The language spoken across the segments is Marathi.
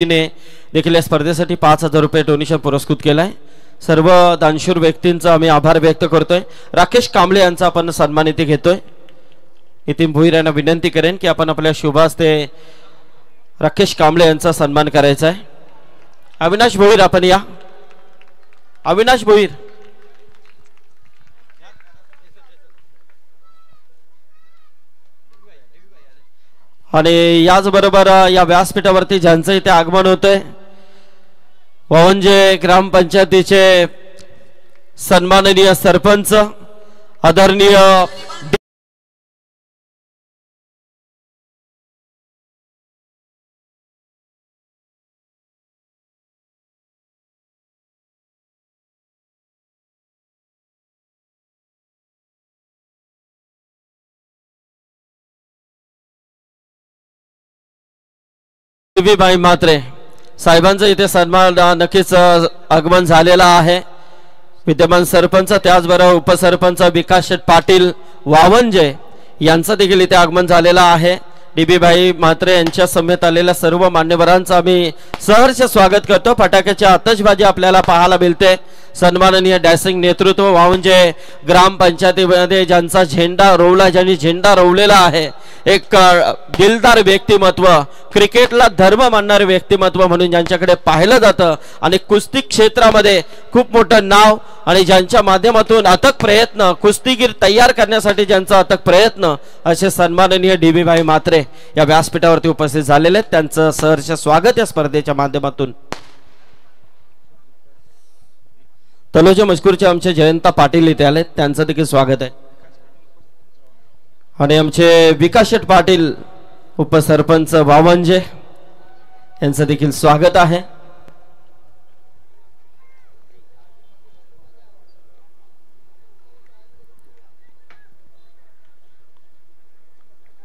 ने देखील या स्पर्धेसाठी 5,000 रुपये डोनेशन पुरस्कृत केलाय। सर्व दानशूर व्यक्तींचा आम्ही आभार व्यक्त करतोय। राकेश कांबळे यांचा आपण सन्मानित घेतोय। नितीन भोईर यांना विनंती करेन की आपण आपल्या शुभ हस्ते राकेश कांबळे यांचा सन्मान करायचा आहे। अविनाश भोईर आपण या। अविनाश भोईर आणि याचबरोबर या व्यासपीठावरती ज्यांचं इथे आगमन होतंय वावंजे ग्रामपंचायतीचे सन्माननीय सरपंच आदरणीय भाई मात्रे साहेबांचं इथे सन्मान नक्कीच आगमन झालेला आहे। विद्यमान सरपंच त्याचबरोबर उपसरपंच विकास पाटील वावंजे यांचं देखील इथे आगमन झालेलं आहे। डीबी भाई मात्रे यांच्या समेत आलेल्या सर्व मान्यवरांचं आम्ही सहर्ष स्वागत करतो। फटाक्याची आतषबाजी आपल्याला पाहायला मिळते। सन्माननीय डॅशिंग नेतृत्व वावंजे ग्रामपंचायतीमध्ये ज्यांचा झेंडा रोवला ज्यांनी झेंडा रोवलेला आहे, एक दिलदार व्यक्तिमत्व, क्रिकेटला धर्म मानणारे व्यक्तिमत्व म्हणून ज्यांच्याकडे पाहिलं जातं आणि कुस्ती क्षेत्रामध्ये खूप मोठं नाव आणि ज्यांच्या माध्यमातून अथक प्रयत्न कुस्तीगीर तयार करण्यासाठी ज्यांचा अथक प्रयत्न असे सन्माननीय डीबी भाई मात्रे या व्यासपीठावरती उपस्थित झालेले आहेत। त्यांचं सहर्ष स्वागत या स्पर्धेच्या माध्यमातून। तलोजा मजकूरचे आमचे जयंता पाटील इथे आले, त्यांचं देखील स्वागत आहे। आणि आमचे विकास पाटील उपसरपंच वावंजे यांचं देखील स्वागत आहे।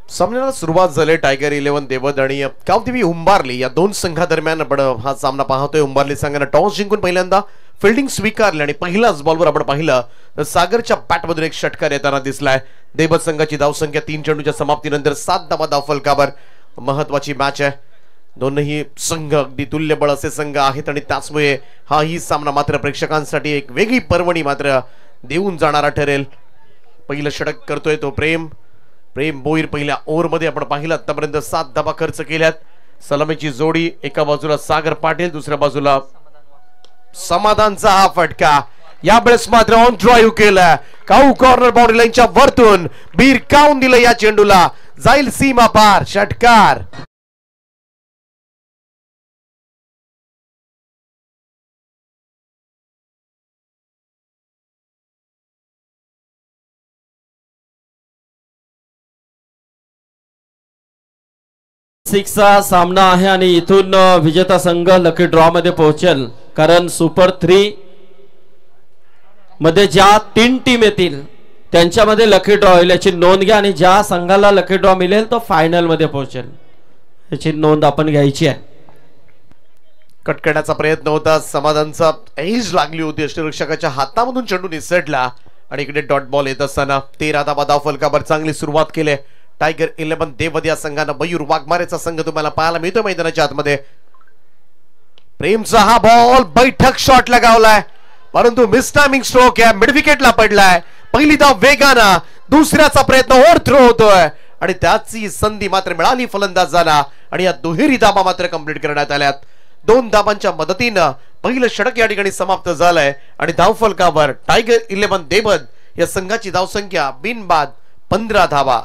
सामन्याला सुरुवात झाली। टायगर 11 देवद आणि कावदेवी उंबारली या दोन संघादरम्यान हा सामना पाहतोय। उंबारली संघाने टॉस जिंकून पहिल्यांदा फिल्डिंग स्वीकारली आणि पहिल्याच बॉलवर आपण पाहिलं तर सागरच्या बॅटमधून एक षटकार येताना दिसलाय। देवद संघाची धावसंख्या 3 चेंडूच्या समाप्तीनंतर 7 धावा धावफलकावर। महत्वाची मॅच आहे। दोनही संघ अगदी तुल्यबळ असे संघ आहेत आणि त्याचमुळे हाही सामना मात्र प्रेक्षकांसाठी एक वेगळी पर्वणी मात्र देऊन जाणारा ठरेल। पहिलं षटक करतोय तो प्रेम बोईर। पहिल्या ओव्हरमध्ये आपण पाहिलं आतापर्यंत 7 धावा खर्च केल्यात। सलामीची जोडी एका बाजूला सागर पाटील, दुसऱ्या बाजूला समाधानचा हा फटका। यावेळेस मात्र ऑन ड्राईव्ह केला। काऊ कॉर्नर बाउंड्री लाईनच्या वरतून बीर काऊन दिलं या चेंडूला, जाईल सीमा पार षटकार। सिक्सचा सामना आहे आणि इथून विजेता संघ लकी ड्रॉ मध्ये पोहोचेल, कारण सुपर 3 मध्ये ज्या 3 टीम येतील त्यांच्यामध्ये लकी ड्रॉ होईल याची नोंद घ्या आणि ज्या संघाला लकी ड्रॉ मिळेल तो फायनल मध्ये पोहोचेल याची नोंद आपण घ्यायची आहे। कट करण्याचा प्रयत्न होता, समाधानचा एज लागली होती, अष्टरक्षकाच्या हातामधून चेंडू निसटला आणि इकडे डॉट बॉल येत असताना 13 धावा धावफलकावर चांगली सुरुवात केली। टायगर 11 देवद या संघानं मयूर वाघमारेचा संघ तुम्हाला पाहायला मिळतो मैदानाच्या आतमध्ये। प्रेमचा हा बॉल बैठक शॉट लगावलाय, परंतु मिस टायमिंग स्ट्रोक आहे, मिड विकेटला पडलाय। पहिली धाव वेगानं, दुसऱ्याचा प्रयत्न ओव्हर थ्रो होतोय आणि त्याची संधी मात्र मिळाली फलंदाजाला आणि या दुहेरी धावा मात्र कंप्लीट करण्यात आल्यात। 2 धावांच्या मदतीनं पहिलं षटक या ठिकाणी समाप्त झालंय आणि धावफलकावर टायगर 11 देवद या संघाची धावसंख्या बिनबाद 15 धावा।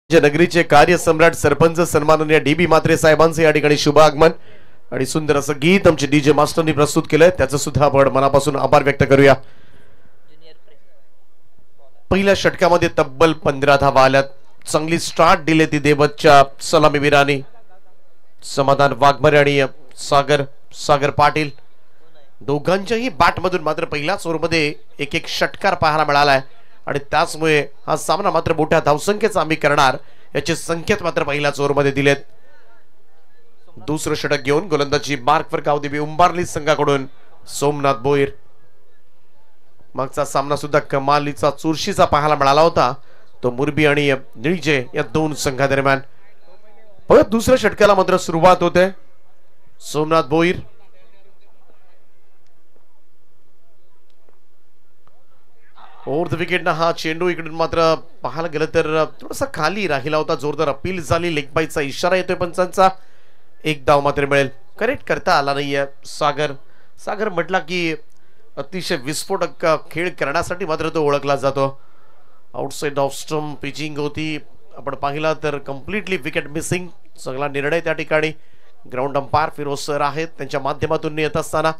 नगरीचे कार्यसम्राट सरपंच सन्माननीय DB म्हात्रे साहेबांचे या ठिकाणी शुभ आगमन आणि सुंदर असं गीत आमचे DJ मास्टरनी प्रस्तुत केलंय, त्याचं सुद्धा आपण मनापासून आभार व्यक्त करूया. पहिल्या षटकामध्ये तब्बल 15 धावा आल्यात. चांगली स्टार्ट दिली ती देवतच्या सलामीवीरांनी. समाधान वाघमारे आणि सागर पाटील दोघांच्याही बॅटमधून मात्र पहिल्याच ओव्हरमध्ये एक एक षटकार पाहायला मिळालाय आणि त्याचमुळे हा सामना मात्र मोठ्या धावसंख्येचा आम्ही करणार याचे संकेत मात्र पहिल्याच ओव्हरमध्ये दिलेत. दुसरं षटक घेऊन गोलंदाजी मार्कवर गावदेवी उंबारली संघाकडून सोमनाथ भोईर. मागचा सामना सुद्धा कमालीचा चुरशीचा पाहायला मिळाला होता, तो मुरबी आणि निळजे या दोन संघादरम्यान. परत दुसऱ्या षटकाला मात्र सुरुवात होते. Somnath Bhoir over the wicket ना हा चेंडू इकडून मात्र पाहायला गेलं तर थोडासा खाली राहिला होता. जोरदार अपील झाली, लेग बाईचा इशारा येतोय पंचांचा. एक धाव मात्र मिळेल, करेक्ट करता आला नाहीये. सागर म्हटला की अतिशय विस्फोटक खेळ करण्यासाठी मात्र तो ओळखला जातो. आउटसाइड ऑफ स्टंप पिचिंग होती, आपण पाहिला तर कम्प्लिटली विकेट मिसिंग. चांगला निर्णय त्या ठिकाणी ग्राउंड अंपायर फिरोज सर आहेत, त्यांच्या माध्यमातून येत असताना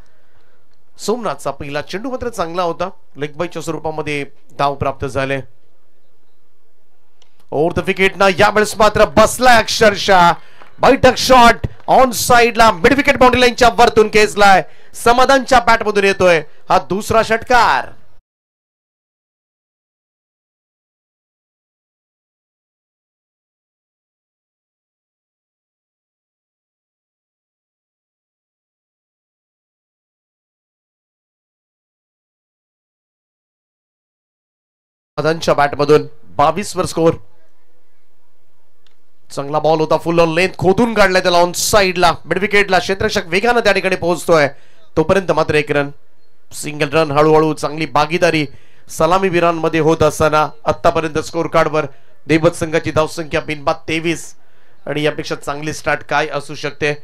सोमनाथचा पहिला चेंडू मात्र चांगला होता. लेग बाईच्या स्वरूपामध्ये धाव प्राप्त झाले. ओव्हर द विकेट ना यावेळेस मात्र बसलाय अक्षरशः. बैठक शॉट ऑन साइडला मिड विकेट बाउंड्री लाईनच्या वरतून खेचलाय. समाधानच्या बॅटमधून येतोय हा दुसरा षटकार. समाधानच्या बॅटमधून 22 वर स्कोर. चांगला बॉल होता, फुल ऑन लेंथ खोदून काढलाय त्याला ऑन साइडला मिड विकेटला. क्षेत्ररक्षक वेगानं त्या ठिकाणी पोहोचतोय, तोपर्यंत मात्र एक रन. सिंगल रन हळूहळू चांगली भागीदारी सलामीवीरांमध्ये होत असताना आतापर्यंत स्कोर कार्डवर देवत संघाची धावसंख्या बिनबाद 23 आणि यापेक्षा चांगली स्टार्ट काय असू शकते.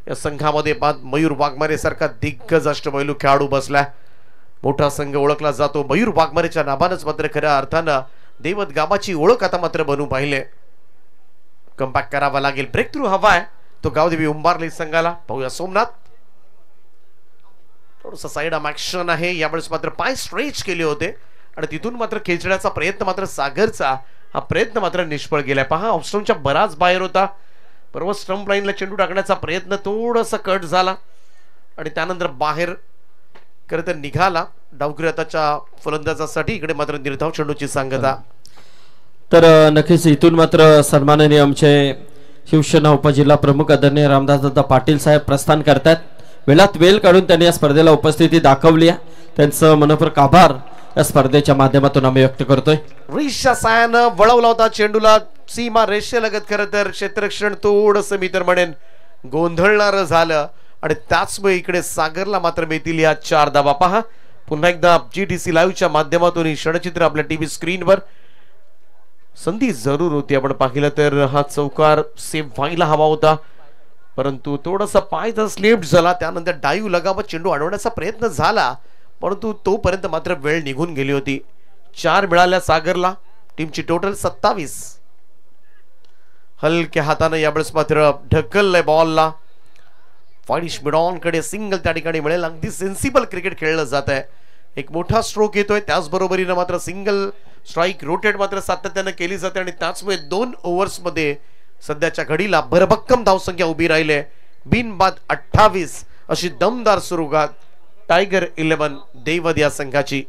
या संघामध्ये मयूर वाघमारे सारखा दिग्गज अष्टपैलू खेळाडू बसलाय. मोठा संघ ओळखला जातो. मयूर वाघमारेच्या नावानच मात्र खऱ्या अर्थानं देवत गावाची ओळख आता मात्र बनू पाहिले. कमबॅक करावा लागेल, ब्रेक थ्रू हवाय तो गावदेवी उंबारली संघाला. पाहूया सोमनाथ, थोडंसं साइड आर्म ऍक्शन आहे यावेळेस. मात्र पाय स्ट्रेच केले होते आणि तिथून मात्र खेचण्याचा प्रयत्न मात्र सागरचा हा प्रयत्न मात्र निष्फळ गेलाय. पहा ऑफस्टंपच्या बराच बाहेर होता, बरोबर स्टंप लाईनला चेंडू टाकण्याचा प्रयत्न थोडासा कट झाला आणि त्यानंतर बाहेर खरं तर निघाला. डावखुऱ्याच्या फलंदाजासाठी इकडे मात्र निर्धाव चेंडूची सांगता. तर नक्कीच इथून मात्र सन्माननीय आमचे शिवसेना उपजिल्हा प्रमुख आदरणीय रामदासदादा पाटील साहेब प्रस्थान करतात. वेळात वेळ काढून त्यांनी या स्पर्धेला उपस्थिती दाखवली आहे, त्यांचं मनपूर्वक आभार या स्पर्धेच्या माध्यमातून आम्ही व्यक्त करतोय. रिशा सायानं वळवला होता चेंडूला सीमा रेषेलगत. खरं तर क्षेत्ररक्षण थोडंसं मी तर म्हणेन गोंधळणार झालं आणि त्याचमुळे इकडे सागरला मात्र मिळतील या 4 धावा. पहा पुन्हा एकदा GTC लाईव्हच्या माध्यमातून ही क्षणचित्र आपल्या टीव्ही स्क्रीनवर. संधी जरूर होती, आपण पाहिलं तर हा चौकार सेव्ह व्हायला हवा होता, परंतु थोडासा पाय तर स्लिप झाला. त्यानंतर डाईव्ह लगावत चेंडू अडवण्याचा प्रयत्न झाला, परंतु तोपर्यंत मात्र वेळ निघून गेली होती. 4 मिळाल्या सागरला, टीमची टोटल 27. हलक्या हाताने यावेळेस मात्र ढकललंय बॉलला. फायनिश मिडॉन कडे सिंगल त्या ठिकाणी मिळेल. अगदी सेन्सिबल क्रिकेट खेळलं जात आहे. एक मोठा स्ट्रोक येतोय, त्याचबरोबरीनं मात्र सिंगल स्ट्राईक रोटेट मात्र सातत्याने केली जाते आणि त्याचमुळे 2 ओव्हर्स मध्ये सध्याच्या घडीला भरभक्कम धावसंख्या उभी राहिली. बिनबाद 28 अशी दमदार सुरुवात टायगर 11 देवद या संघाची.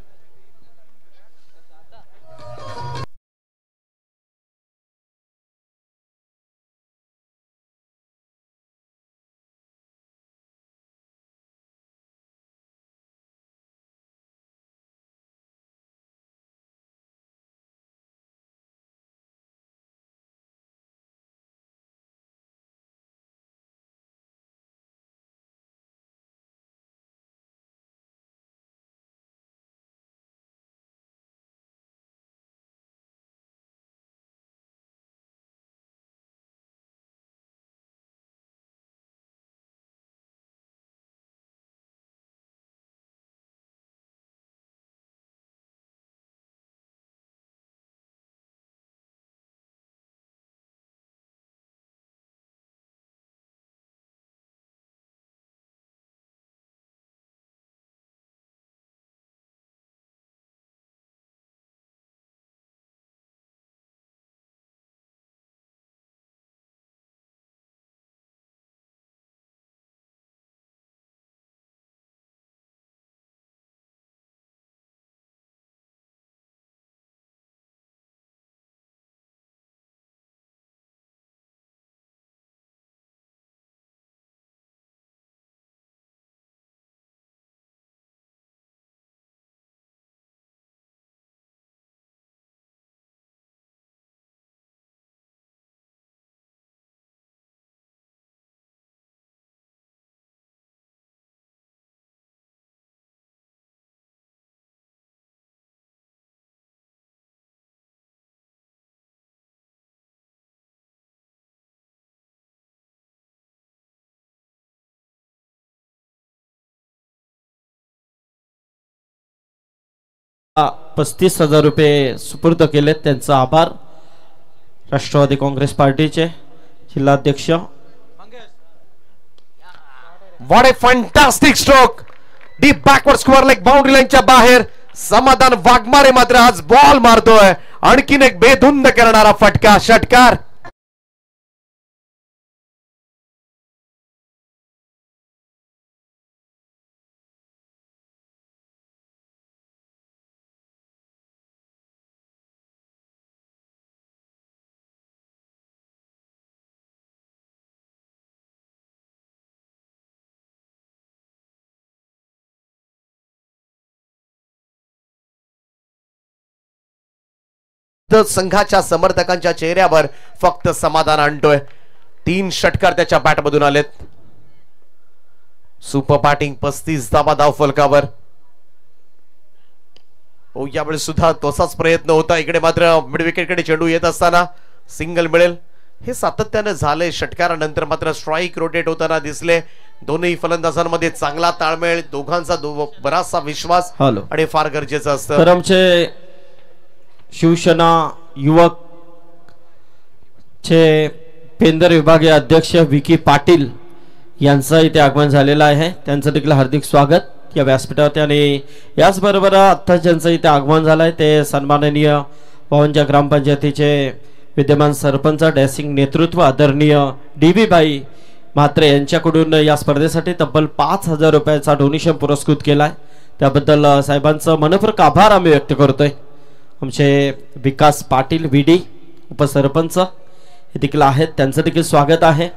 35,000 रुपये सुपूर्द केलेत. त्यांचा आभार. राष्ट्रवादी काँग्रेस पार्टीचे जिल्हाध्यक्ष. What A fantastic stroke. Deep backward square leg boundary लाईनच्या बाहेर समाधान वाघमारे मात्र आज बॉल मारतोय. आणखीन एक बेधुंद करणारा फटका, षटकार. संघाच्या समर्थकांच्या चेहऱ्यावर फक्त समाधान आणतोय. 3 षटकार त्याच्या बॅट मधून आलेत. Super batting. 35 धावा धाव फलकावर. यावेळी सुद्धा तसाच प्रयत्न होता. इकडे मात्र मिड विकेट कडे चेंडू येत असताना सिंगल मिळेल हे सातत्याने झाले. षटकारानंतर मात्र स्ट्राईक रोटेट होताना दिसले. दोन्ही फलंदाजांमध्ये चांगला ताळमेळ, दोघांचा बराचसा विश्वास आणि फार गरजेचं असतं. तर आमचे शिवसेना युवक चे पेंदर विभागीय अध्यक्ष विकी पाटील यांचं इथे आगमन झालेलं आहे. त्यांचं देखील हार्दिक स्वागत या व्यासपीठावरती. आणि याचबरोबर आता ज्यांचं इथे आगमन झालं आहे ते सन्माननीय पवनच्या ग्रामपंचायतीचे विद्यमान सरपंच डॅसिंग नेतृत्व आदरणीय DB बाई म्हात्रे यांच्याकडून या स्पर्धेसाठी तब्बल 5,000 रुपयाचा डोनेशन पुरस्कृत केलाय. त्याबद्दल साहेबांचं मनपूर्वक आभार आम्ही व्यक्त करतोय. आमचे विकास पाटील VD उपसरपंच हे देखील आहेत. त्यांचं देखील स्वागत आहे.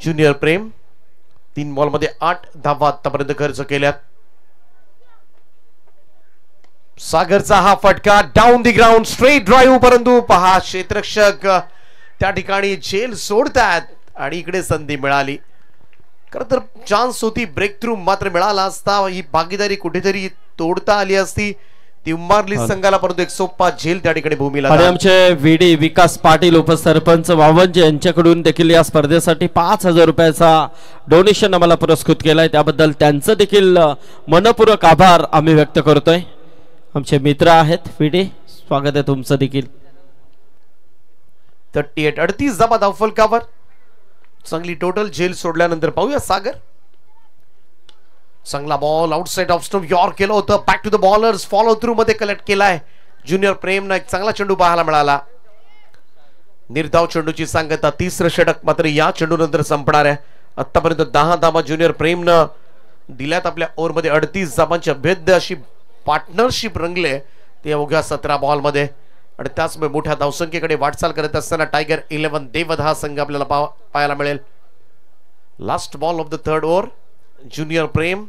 ज्युनियर प्रेम 3 बॉल मध्ये 8 धावा आतापर्यंत खर्च केल्यात. सागरचा हा फटका down the ground straight drive, परंतु पहा क्षेत्ररक्षक त्या ठिकाणी झेल सोडतात आणि इकडे संधी मिळाली. खरं तर चान्स होती, ब्रेक थ्रू मात्र मिळाला असता. ही भागीदारी कुठेतरी तोडता आली असती ती उंबारली संघाला, परंतु एक सोपा झेल त्या ठिकाणी भूमीला. आणि आमचे VD विकास पाटील उपसरपंच वावंजे यांच्याकडून देखील या स्पर्धेसाठी 5,000 रुपयाचा डोनेशन आम्हाला पुरस्कृत केलाय. त्याबद्दल त्यांचं देखील मनपूर्वक आभार आम्ही व्यक्त करतोय. आमचे मित्र आहेत VD, स्वागत आहे तुमचं देखील. 38 धावा धाव फलकावर. चांगली टोटल झेल सोडल्यानंतर पाहूया सागर. चांगला ball outside off stump york केलं होतं. Back to the bowlers, follow through मध्ये कलेक्ट केलाय. ज्युनियर प्रेमना एक चांगला चेंडू पाहायला मिळाला. निर्धाव चेंडूची सांगता. 3रं षटक मात्र या चेंडू नंतर संपणार आहे. आतापर्यंत 10 धावा ज्युनियर प्रेमनं दिल्यात. आपल्या ओव्हर मध्ये 38 धावांची अभेद्य अशी पार्टनरशिप रंगले ते अवघ्या 17 बॉल मध्ये. आणि त्याचमुळे मोठ्या धावसंख्येकडे वाटचाल करत असताना टायगर 11 देवद हा संघ आपल्याला पाहायला मिळेल. Last ball of the 3rd over. Junior Prem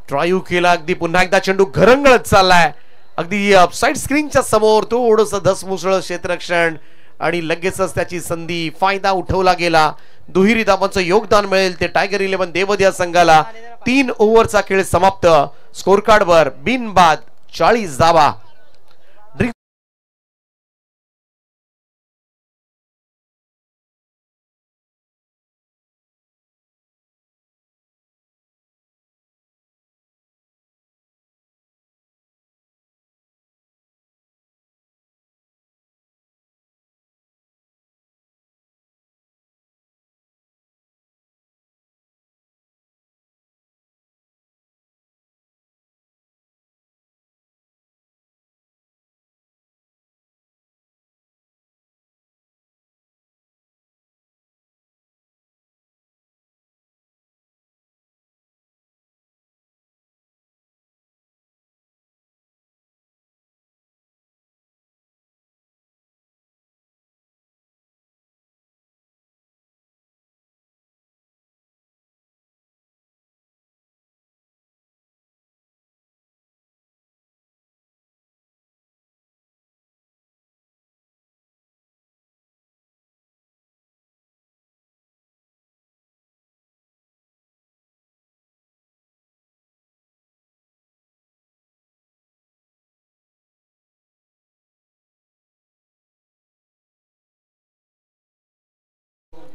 drive केला. अगदी पुन्हा एकदा चेंडू घरंगळत चाललाय. अगदी अपसाइड स्क्रीनच्या समोर थोडस धसमुसळ क्षेत्ररक्षण आणि लगेचच त्याची संधी फायदा उठवला गेला. दुहेरी धावांचं योगदान मिळेल ते टायगर 11 देवद या संघाला. 3 ओव्हरचा खेळ समाप्त. स्कोर कार्ड वर बिनबाद 40 धावा.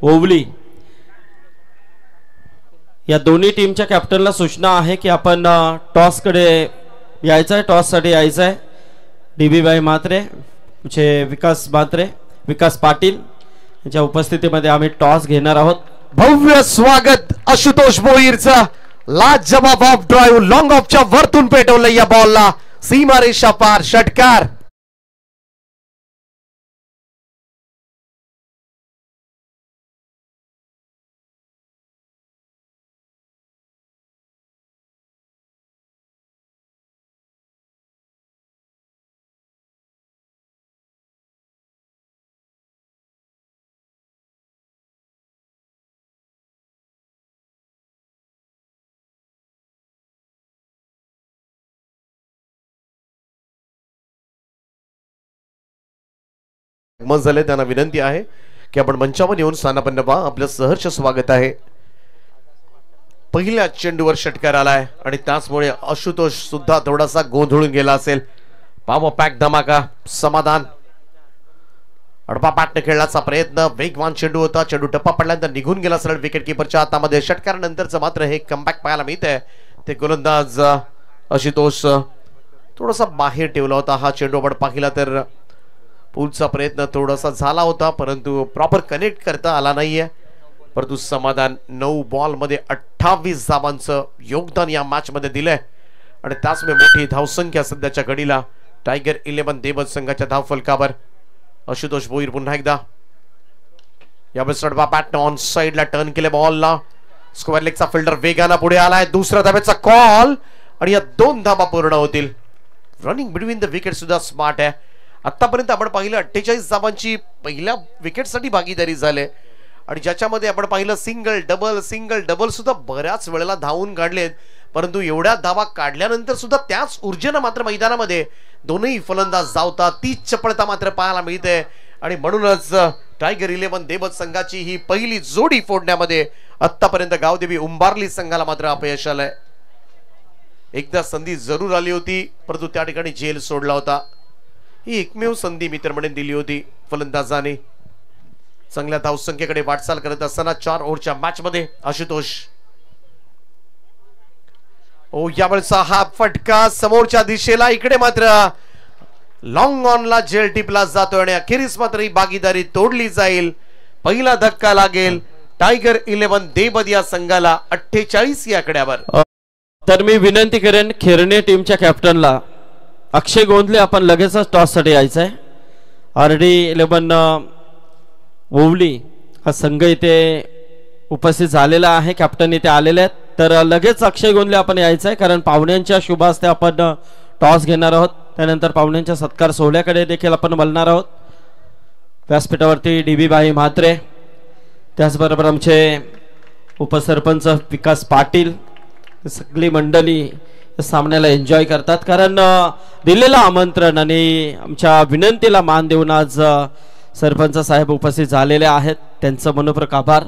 ओवली या दोन्ही टीमच्या कॅप्टनला सूचना आहे की आपण टॉस कडे यायचं आहे, टॉस साठी यायचं आहे. डीबी भाई म्हात्रे, विकास पाटील यांच्या उपस्थितीमध्ये आम्ही टॉस घेणार आहोत. भव्य स्वागत आशुतोष भोईरचा. लाजवाब ऑफ ड्राईव्ह लॉंग ऑफच्या वरतून पेटवलं या बॉलला, सीमारेषा पार षटकार. मग झाले, त्यांना विनंती आहे की आपण मंचावर येऊन स्थानापन्न व्हा. आपलं सहर्ष स्वागत आहे. पहिल्या चेंडूवर षटकार आलाय आणि त्याचमुळे आशुतोष सुद्धा थोडासा गोंधळून गेला असेल. पाव पॅक धमाका, समाधान. अडपा पॅटने खेळण्याचा प्रयत्न, वेगवान चेंडू होता, चेंडू टप्पा पडल्यानंतर निघून गेला सरळ विकेट किपरच्या हातामध्ये. षटकार नंतरच मात्र हे कमबॅक पाहायला मिळतंय. ते गोलंदाज आशुतोष थोडासा बाहेर ठेवला होता. हा चेंडू आपण पाहिला तर पुलचा प्रयत्न थोडासा झाला होता परंतु प्रॉपर कनेक्ट करता आला नाहीये. परंतु समाधान 9 बॉल मध्ये 28 धावांचं योगदान या मॅच मध्ये दिलंय आणि त्याचमुळे मोठी धावसंख्या सध्याच्या घडीला टायगर 11 देवत संघाच्या धाव फलकावर. आशुतोष भोईर पुन्हा एकदा यावेळेस कडबा बॅटने ऑन साइडला टर्न केले बॉलला. स्क्वेअर लेगचा फिल्डर वेगाने पुढे आलाय. दुसऱ्या धाब्याचा कॉल आणि या 2 धाबा पूर्ण होतील. रनिंग बिटवीन द विकेट सुद्धा स्मार्ट आहे. आतापर्यंत आपण पाहिलं 48 धाबांची पहिल्या विकेटसाठी भागीदारी झाली आणि ज्याच्यामध्ये आपण पाहिलं सिंगल डबल सुद्धा बऱ्याच वेळेला धावून काढलेत. परंतु एवढ्या धावा काढल्यानंतर सुद्धा त्याच ऊर्जेनं मात्र मैदानामध्ये दोन्ही फलंदाज धावतात. तीच चपळता मात्र पाहायला मिळते आणि म्हणूनच टायगर 11 देवत संघाची ही पहिली जोडी फोडण्यामध्ये आतापर्यंत गावदेवी उंबारली संघाला मात्र अपयश आलंय. एकदा संधी जरूर आली होती परंतु त्या ठिकाणी झेल सोडला होता. ही एकमेव संधी मित्रमंडळी दिली होती फलंदाजाने. चांगल्या धावसंख्येकडे वाटचाल करत असताना 4 ओव्हरच्या मॅच मध्ये आशुतोष. यावेळेचा हा फटका समोरच्या दिशेला, इकडे मात्र लॉंग ऑनला जेल टिपला जातो आणि अखेरीस मात्र ही भागीदारी तोडली जाईल. पहिला धक्का लागेल टायगर 11 देवद या संघाला 48 या आकड्यावर. तर मी विनंती करेन खेरणे टीमच्या कॅप्टनला अक्षय गोंधले, आपण लगेचच टॉस साठी यायचंय. RD 11 ओवली हा संघ इथे उपस्थित झालेला आहे, कॅप्टन इथे आलेले आहेत. तर लगेच अक्षय गोंधले आपण यायचंय कारण पाहुण्यांच्या शुभ हस्ते आपण टॉस घेणार आहोत. त्यानंतर पाहुण्यांच्या सत्कार सोहळ्याकडे देखील आपण बोलणार आहोत. व्यासपीठावरती डीबी भाई म्हात्रे, त्याचबरोबर आमचे उपसरपंच विकास पाटील, सगळी मंडळी सामन्याला एन्जॉय करतात कारण दिलेलं आमंत्रण आणि आमच्या विनंतीला मान देऊन आज सरपंच साहेब उपस्थित झालेले आहेत. त्यांचं मनपूर्वक आभार.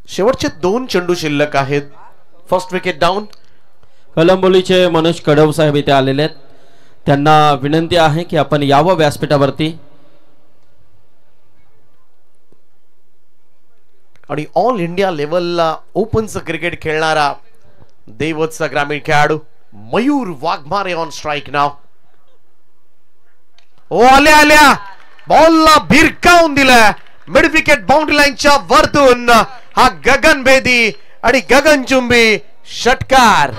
शेवटचे 2 चेंडू शिल्लक आहेत. First wicket down. कलंबोलीचे मनोज कडव साहेब इथे आलेले आहेत. त्यांना विनंती आहे की आपण यावं व्यासपीठावरती. आणि ऑल इंडिया लेवलला ओपनचं क्रिकेट खेळणारा देवतचा ग्रामीण खेळाडू मयूर वाघमारे ऑन स्ट्राइक नाव. आल्या बॉलला भिरकावून दिला मिड विकेट बाउंड्री लाईनच्या वरतून. हा गगनभेदी आणि गगनचुंबी षटकार.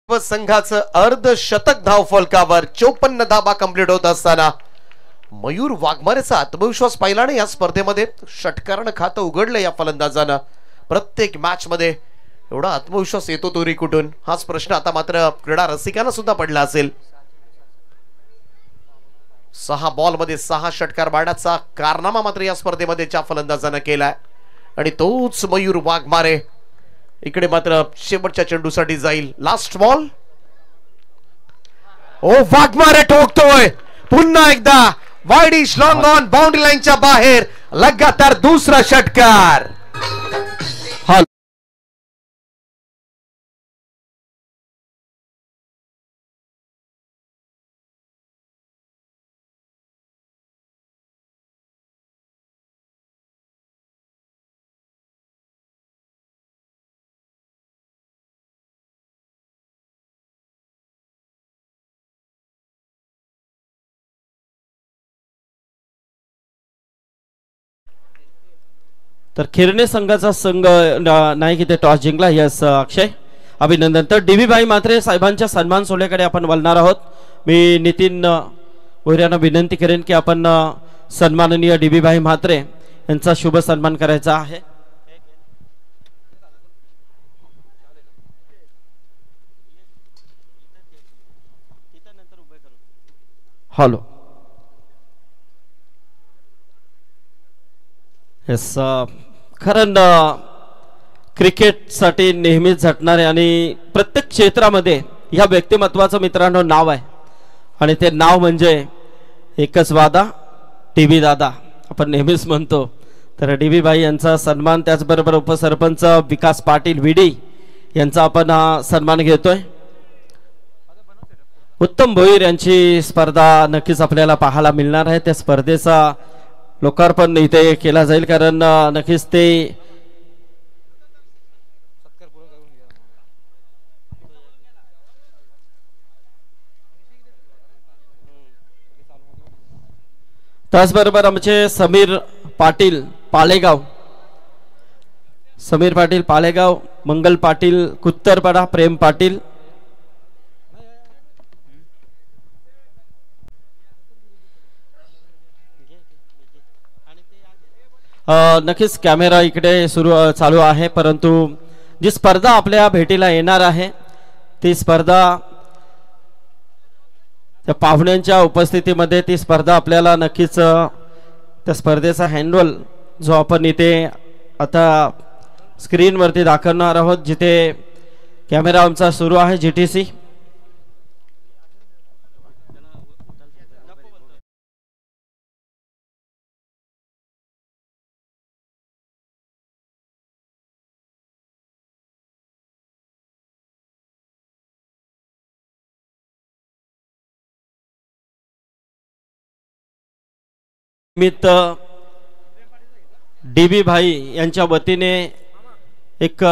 संघाचं अर्धशतक धाव फलकावर 54 धाबा कंप्लीट होत असताना मयूर वाघमारेचा आत्मविश्वास पाहिला नाही. या स्पर्धेमध्ये षटकारानं खातं उघडलं या फलंदाजानं. प्रत्येक मॅच मध्ये एवढा आत्मविश्वास येतो तोरी कुठून, हाच प्रश्न आता मात्र क्रीडा रसिकांना सुद्धा पडला असेल. 6 बॉल मध्ये 6 षटकार मारण्याचा कारनामा मात्र या स्पर्धेमध्ये ज्या फलंदाजानं केलाय आणि तोच मयूर वाघमारे इकडे मात्र शेवटच्या चेंडूसाठी जाईल. Last ball. वाघमारे ठोकतोय पुन्हा एकदा. वाईडिश लॉंग ऑन बाउंड्री लाईनच्या बाहेर लगातार दुसरा षटकार. तर खिरणे संघाचा संघ नाही की ते टॉस जिंकला. यस अक्षय, अभिनंदन. तर डीबी भाई मात्रे साहेबांच्या सन्मान सोहळ्याकडे आपण वळणार आहोत. मी नितीन भोईर विनंती करेन की आपण सन्माननीय डीबी भाई म्हात्रे यांचा शुभ सन्मान करायचा आहे. हॅलो. यस, कारण क्रिकेटसाठी नेहमीच झटणारे आणि प्रत्येक क्षेत्रामध्ये या व्यक्तिमत्वाचं मित्रांनो नाव आहे आणि ते नाव म्हणजे एकच वादा, डीबी दादा आपण नेहमीच म्हणतो. तर डीबी भाई यांचा सन्मान, त्याचबरोबर उपसरपंच विकास पाटील विडी यांचा आपण सन्मान घेतोय. उत्तम भोईर यांची स्पर्धा नक्कीच आपल्याला पाहायला मिळणार आहे. त्या स्पर्धेचा लोकार्पण इथे केला जाईल, कारण नक्कीच ते त्याचबरोबर आमचे समीर पाटील पालेगाव, मंगल पाटील कुत्तरपाडा, प्रेम पाटील, नक्कीच कॅमेरा इकडे चालू आहे. परंतु जी स्पर्धा आपल्या भेटीला येणार आहे ती स्पर्धा त्या पाहुण्यांच्या उपस्थितीमध्ये ती स्पर्धा आपल्याला नक्कीच त्या स्पर्धेचा हँडल जो आपण इथे आता स्क्रीनवरती दाखवणार आहोत, जिथे कॅमेरा आमचा सुरू आहे GTC. निमित्त डीबी भाई यांच्या वतीने एक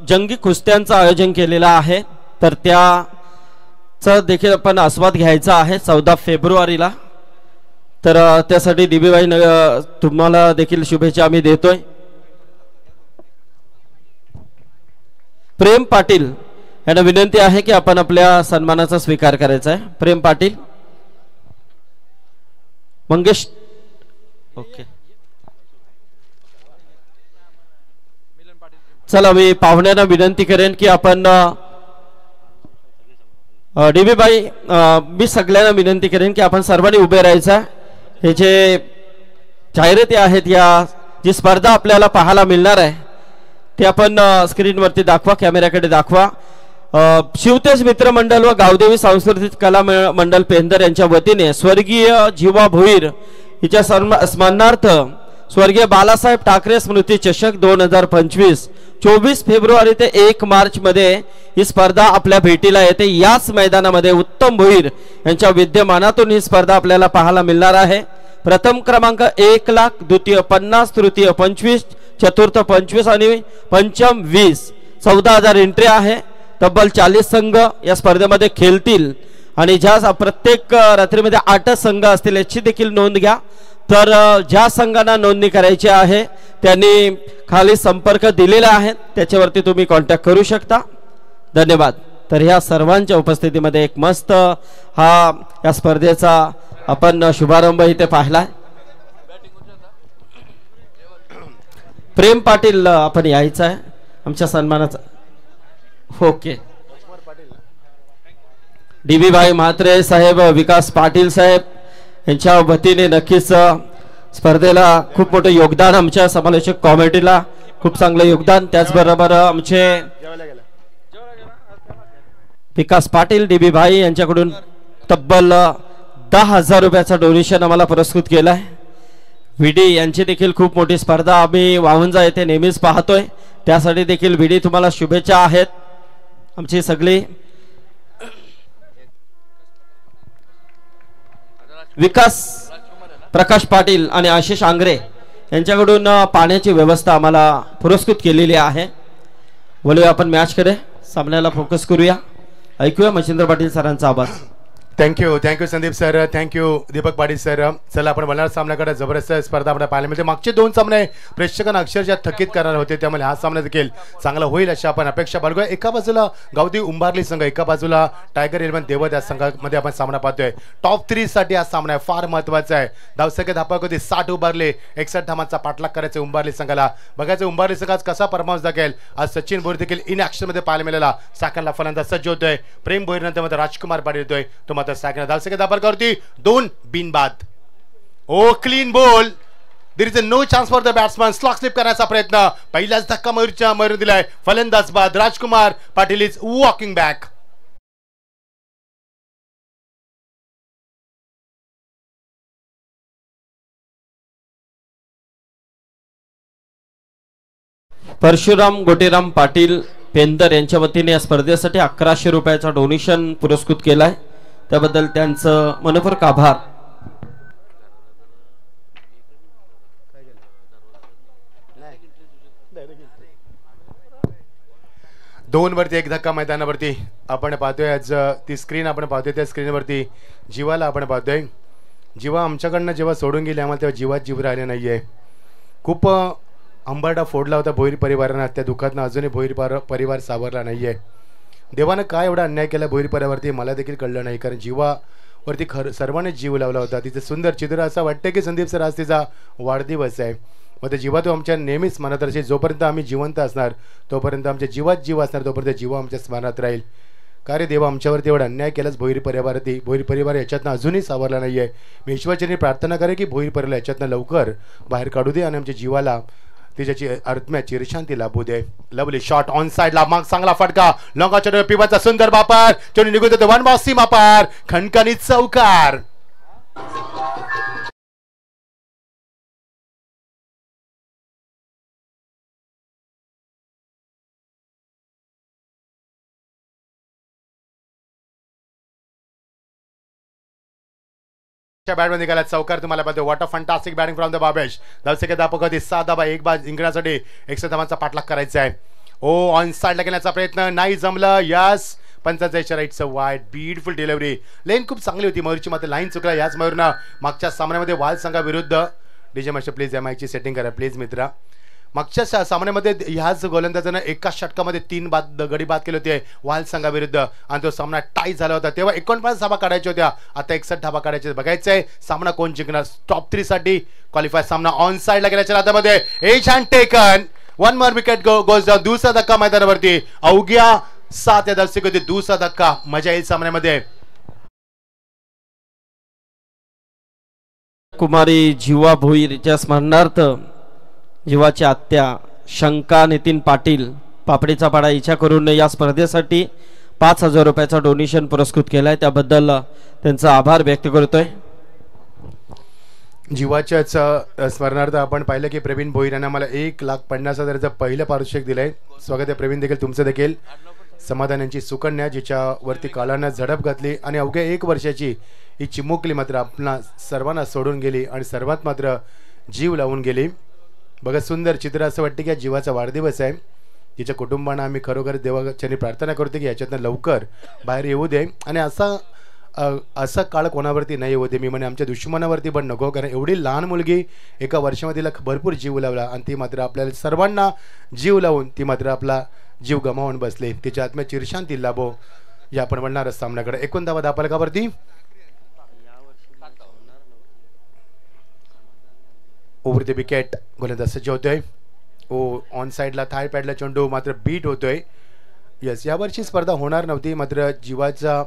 जंगी कुस्त्यांचं आयोजन केलेलं आहे. तर त्याचा देखील आपण आस्वाद घ्यायचा आहे 14 फेब्रुवारीला. तर त्यासाठी डीबी भाई तुम्हाला देखील शुभेच्छा आम्ही देतोय. प्रेम पाटील यांना विनंती आहे की आपण आपल्या सन्मानाचा स्वीकार करायचा आहे. प्रेम पाटील, मंगेश, ओके. चला, मी पाहुण्यांना विनंती करेन की आपण डीबी भाई, मी सगळ्यांना विनंती करेन की आपण सर्वांनी उभे राहायचं. हे जे जाहिराती आहेत, या जी स्पर्धा आपल्याला पाहायला मिळणार आहे ते आपण स्क्रीनवरती दाखवा, कॅमेऱ्याकडे दाखवा. शिवतेज मित्र मंडळ व गावदेवी सांस्कृतिक कला मंडळ पेंदर यांच्या वतीने स्वर्गीय जीवा भोईर हिच्या स्मरणार्थ स्वर्गीय बालासाहेब ठाकरे स्मृती चषक 2025 24 फेब्रुवारी ते 1 मार्च मध्ये ही स्पर्धा आपल्या भेटीला येते. याच मैदानामध्ये उत्तम भोईर यांच्या विद्यमानातून ही स्पर्धा आपल्याला पाहायला मिळणार आहे. प्रथम क्रमांक 1 लाख, द्वितीय 50, तृतीय 25, चतुर्थ 25 आणि पंचम 20. 14,000 एंट्री आहे. तब्बल 40 संघ या स्पर्धेमध्ये खेळतील आणि ज्या प्रत्येक रात्रीमध्ये 8 संघ असतील याची देखील नोंद घ्या. तर ज्या संघांना नोंदणी करायची आहे त्यांनी खाली संपर्क दिलेला आहे, त्याच्यावरती तुम्ही कॉन्टॅक्ट करू शकता. धन्यवाद. तर ह्या सर्वांच्या उपस्थितीमध्ये एक मस्त या स्पर्धेचा आपण शुभारंभ इथे पाहिला. प्रेम पाटील आपण यायचं आहे आमच्या सन्मानाचा. ओके. डीबी भाई म्हात्रे साहेब, विकास पाटील साहेब यांच्या वतीने नक्कीच स्पर्धेला खूप मोठं योगदान, आमच्या समालोचक कॉमेडीला खूप चांगलं योगदान. त्याचबरोबर आमचे विकास पाटील, डीबी भाई यांच्याकडून तब्बल 10,000 रुपयाचा डोनेशन आम्हाला पुरस्कृत केलाय. व्हीडी यांची देखील खूप मोठी स्पर्धा आम्ही वावंजा येथे नेहमीच पाहतोय, त्यासाठी देखील व्हीडी तुम्हाला शुभेच्छा आहेत. आमची सगळी विकास प्रकाश पाटील आणि आशिष आंग्रे यांच्याकडून पाण्याची व्यवस्था आम्हाला पुरस्कृत केलेली आहे. बोलूया आपण मॅचकडे, सामन्याला फोकस करूया. ऐकूया मच्छिंद्र पाटील सरांचा आवाज. Thank you Sandeep sir, thank you Deepak Patil sir. चला आपण बनणार सामन्याकडे जबरदस्त स्पर्धा आपल्याला पाहायला मिळते. मागचे 2 सामने प्रेक्षकांना अक्षरशः थकीत करणार होते, त्यामुळे हा सामना देखील चांगला होईल अशी आपण अपेक्षा बाळगूया. एका बाजूला गावठी उंबारली संघ, एका बाजूला टायगर इलेव्हन देवत या संघामध्ये आपण सामना पाहतोय. टॉप 3 साठी हा सामना फार महत्वाचा आहे. धावसंख्या धापक होती 60 उंबारले, 61 धावांचा पाठलाग करायचा उंबारली संघाला. बघायचं उंबारली संघ आज कसा परफॉर्मन्स दाखवेल. आज सचिन भोईर देखील इन ऍक्शन मध्ये पाहायला मिळाला. साकनला फलंदाज सज्ज होतोय. प्रेम भोईर नंतर मध्ये राजकुमार पाटील येतोय, तो मात्र साकन धावसंख्या करती 2 बिनबाद. Oh clean ball. There is no chance for the batsman. Slog slip करण्याचा प्रयत्न, पहिलाच धक्का मयूर दिलाय. फलंदाज बाद. Rajkumar Patil is walking back. Parshuram Goteram Patil Pendar यांच्या वतीने या स्पर्धेसाठी 1100 रुपयाचा डोनेशन पुरस्कृत केलाय, त्याबद्दल त्यांचं मनपूर्वक आभार. दोन वरती एक धक्का मैदानावरती आपण पाहतोय. आज ती स्क्रीन आपण पाहतोय, त्या स्क्रीनवरती जीवाला आपण पाहतोय. जीवा आमच्याकडनं जेव्हा सोडून गेली आम्हाला तेव्हा जीवात जीव राहिले नाहीये. खूप अंबारडा फोडला होता भोईर परिवारानं. त्या दुःखातनं अजूनही भोईर परिवार सावरला नाहीये. देवानं काय एवढा अन्याय केला भोईर परिवारावरती मला देखील कळलं नाही, कारण जीवावरती सर्वांनीच जीव लावला होता. तिचं सुंदर चित्र असं वाटतं की संदीप सर आज तिचा वाढदिवस आहे. मग ते जीवा तो आमच्या नेहमीच स्मरणात राहील. जोपर्यंत आम्ही जिवंत असणार तोपर्यंत आमच्या जीवात जीव असणार, तोपर्यंत जीवा आमच्या स्मरणात राहील. का रे देवा आमच्यावरती एवढा अन्याय केलाच भोईर परिवारावरती. भोईर परिवार याच्यातनं अजूनही सावरला नाही आहे. मी ईश्वरचरणी प्रार्थना करे की भोईर परिवार याच्यातनं लवकर बाहेर काढू दे आणि आमच्या जीवाला तिच्याची आत्म्या चिरशांती लाभू दे. लवली शॉट ऑन साइडला, मग चांगला फटका, लॉंगाच्या पिवाचा सुंदर बापर, चोनी निघून देतो वन बॉक्स सीमा पार, खणखणीत चौकार. बॅटमॅन निघाला चौकार तुम्हाला पाहतो. What a fantastic batting from the बाबेश. धावसंख्या धापक होती 6 धावा, एक बाद जिंकण्यासाठी 100 धावांचा पाठलाग करायचा आहे. ओ ऑन साइडला घेण्याचा प्रयत्न नाही जमलं. यस पंचाचा इशारा, it's a wide. Beautiful delivery. लेन खूप चांगली होती मयूरची, मात्र लाईन चुकला. याच मयूरनं मागच्या सामन्यामध्ये वाल संघाविरुद्ध डीजे मास्टर प्लीज एमआयची सेटिंग करा प्लीज मित्रा. मागच्या सामन्यामध्ये ह्याच गोलंदाजानं एका षटकामध्ये 3 गडी बाद केले होते वाल संघाविरुद्ध आणि तो सामना टाय झाला होता. तेव्हा 49 धावा काढायच्या होत्या, आता 61 धावा काढायच्या. बघायचं आहे सामना कोण जिंकणार. टॉप 3 साठी क्वालिफाय सामना ऑन साइडला गेल्याच्या नादामध्ये एच hand taken. 1 more wicket goes down. दुसरा धक्का मैदानावरती. अवघ्या 7 या धावसंख्येत दुसरा धक्का. मजा येईल सामन्यामध्ये. कुमारी जीवा भोईरच्या स्मरणार्थ जीवाची आत्या शंका नितीन पाटील पापडीचा पाडा इच्छा करून या स्पर्धेसाठी 5000 रुपयाचा डोनेशन पुरस्कृत केलाय, त्याबद्दल त्यांचा आभार व्यक्त करतोय. जीवाच्याच स्मरणार्थ आपण पाहिलं की प्रवीण भोईर यांना मला 1,50,000चं पहिलं पारितोषिक दिलंय. स्वागत आहे प्रवीण देखील तुमचं देखील. समाधान यांची सुकन्या जिच्यावरती काळानं झडप घातली आणि अवघ्या 1 वर्षाची ही चिमुकली मात्र आपणा सर्वांना सोडून गेली आणि सर्वात मात्र जीव लावून गेली. बघा सुंदर चित्र. असं वाटतं की या जीवाचा वाढदिवस आहे. तिच्या कुटुंबांना आम्ही खरोखर देवाच्यानी प्रार्थना करतो की याच्यातनं लवकर बाहेर येऊ दे आणि असा काळ कोणावरती नाही होते. मी म्हणे आमच्या दुश्मनावरती पण नको, कारण एवढी लहान मुलगी एका वर्षामध्ये भरपूर जीव लावला आणि ती मात्र आपल्याला सर्वांना जीव लावून ती मात्र आपला जीव गमावून बसले. तिच्या आत्म्या चिरशांती लाभो या आपण म्हणणार सामन्याकडे. 89 धापलकावरती ओव्हर द विकेट गोलंदाज सज्ज होतोय. ओ ऑन साइडला थाय पॅडला चेंडू मात्र बीट होतोय. यस यावर्षी स्पर्धा होणार नव्हती, मात्र जीवाचा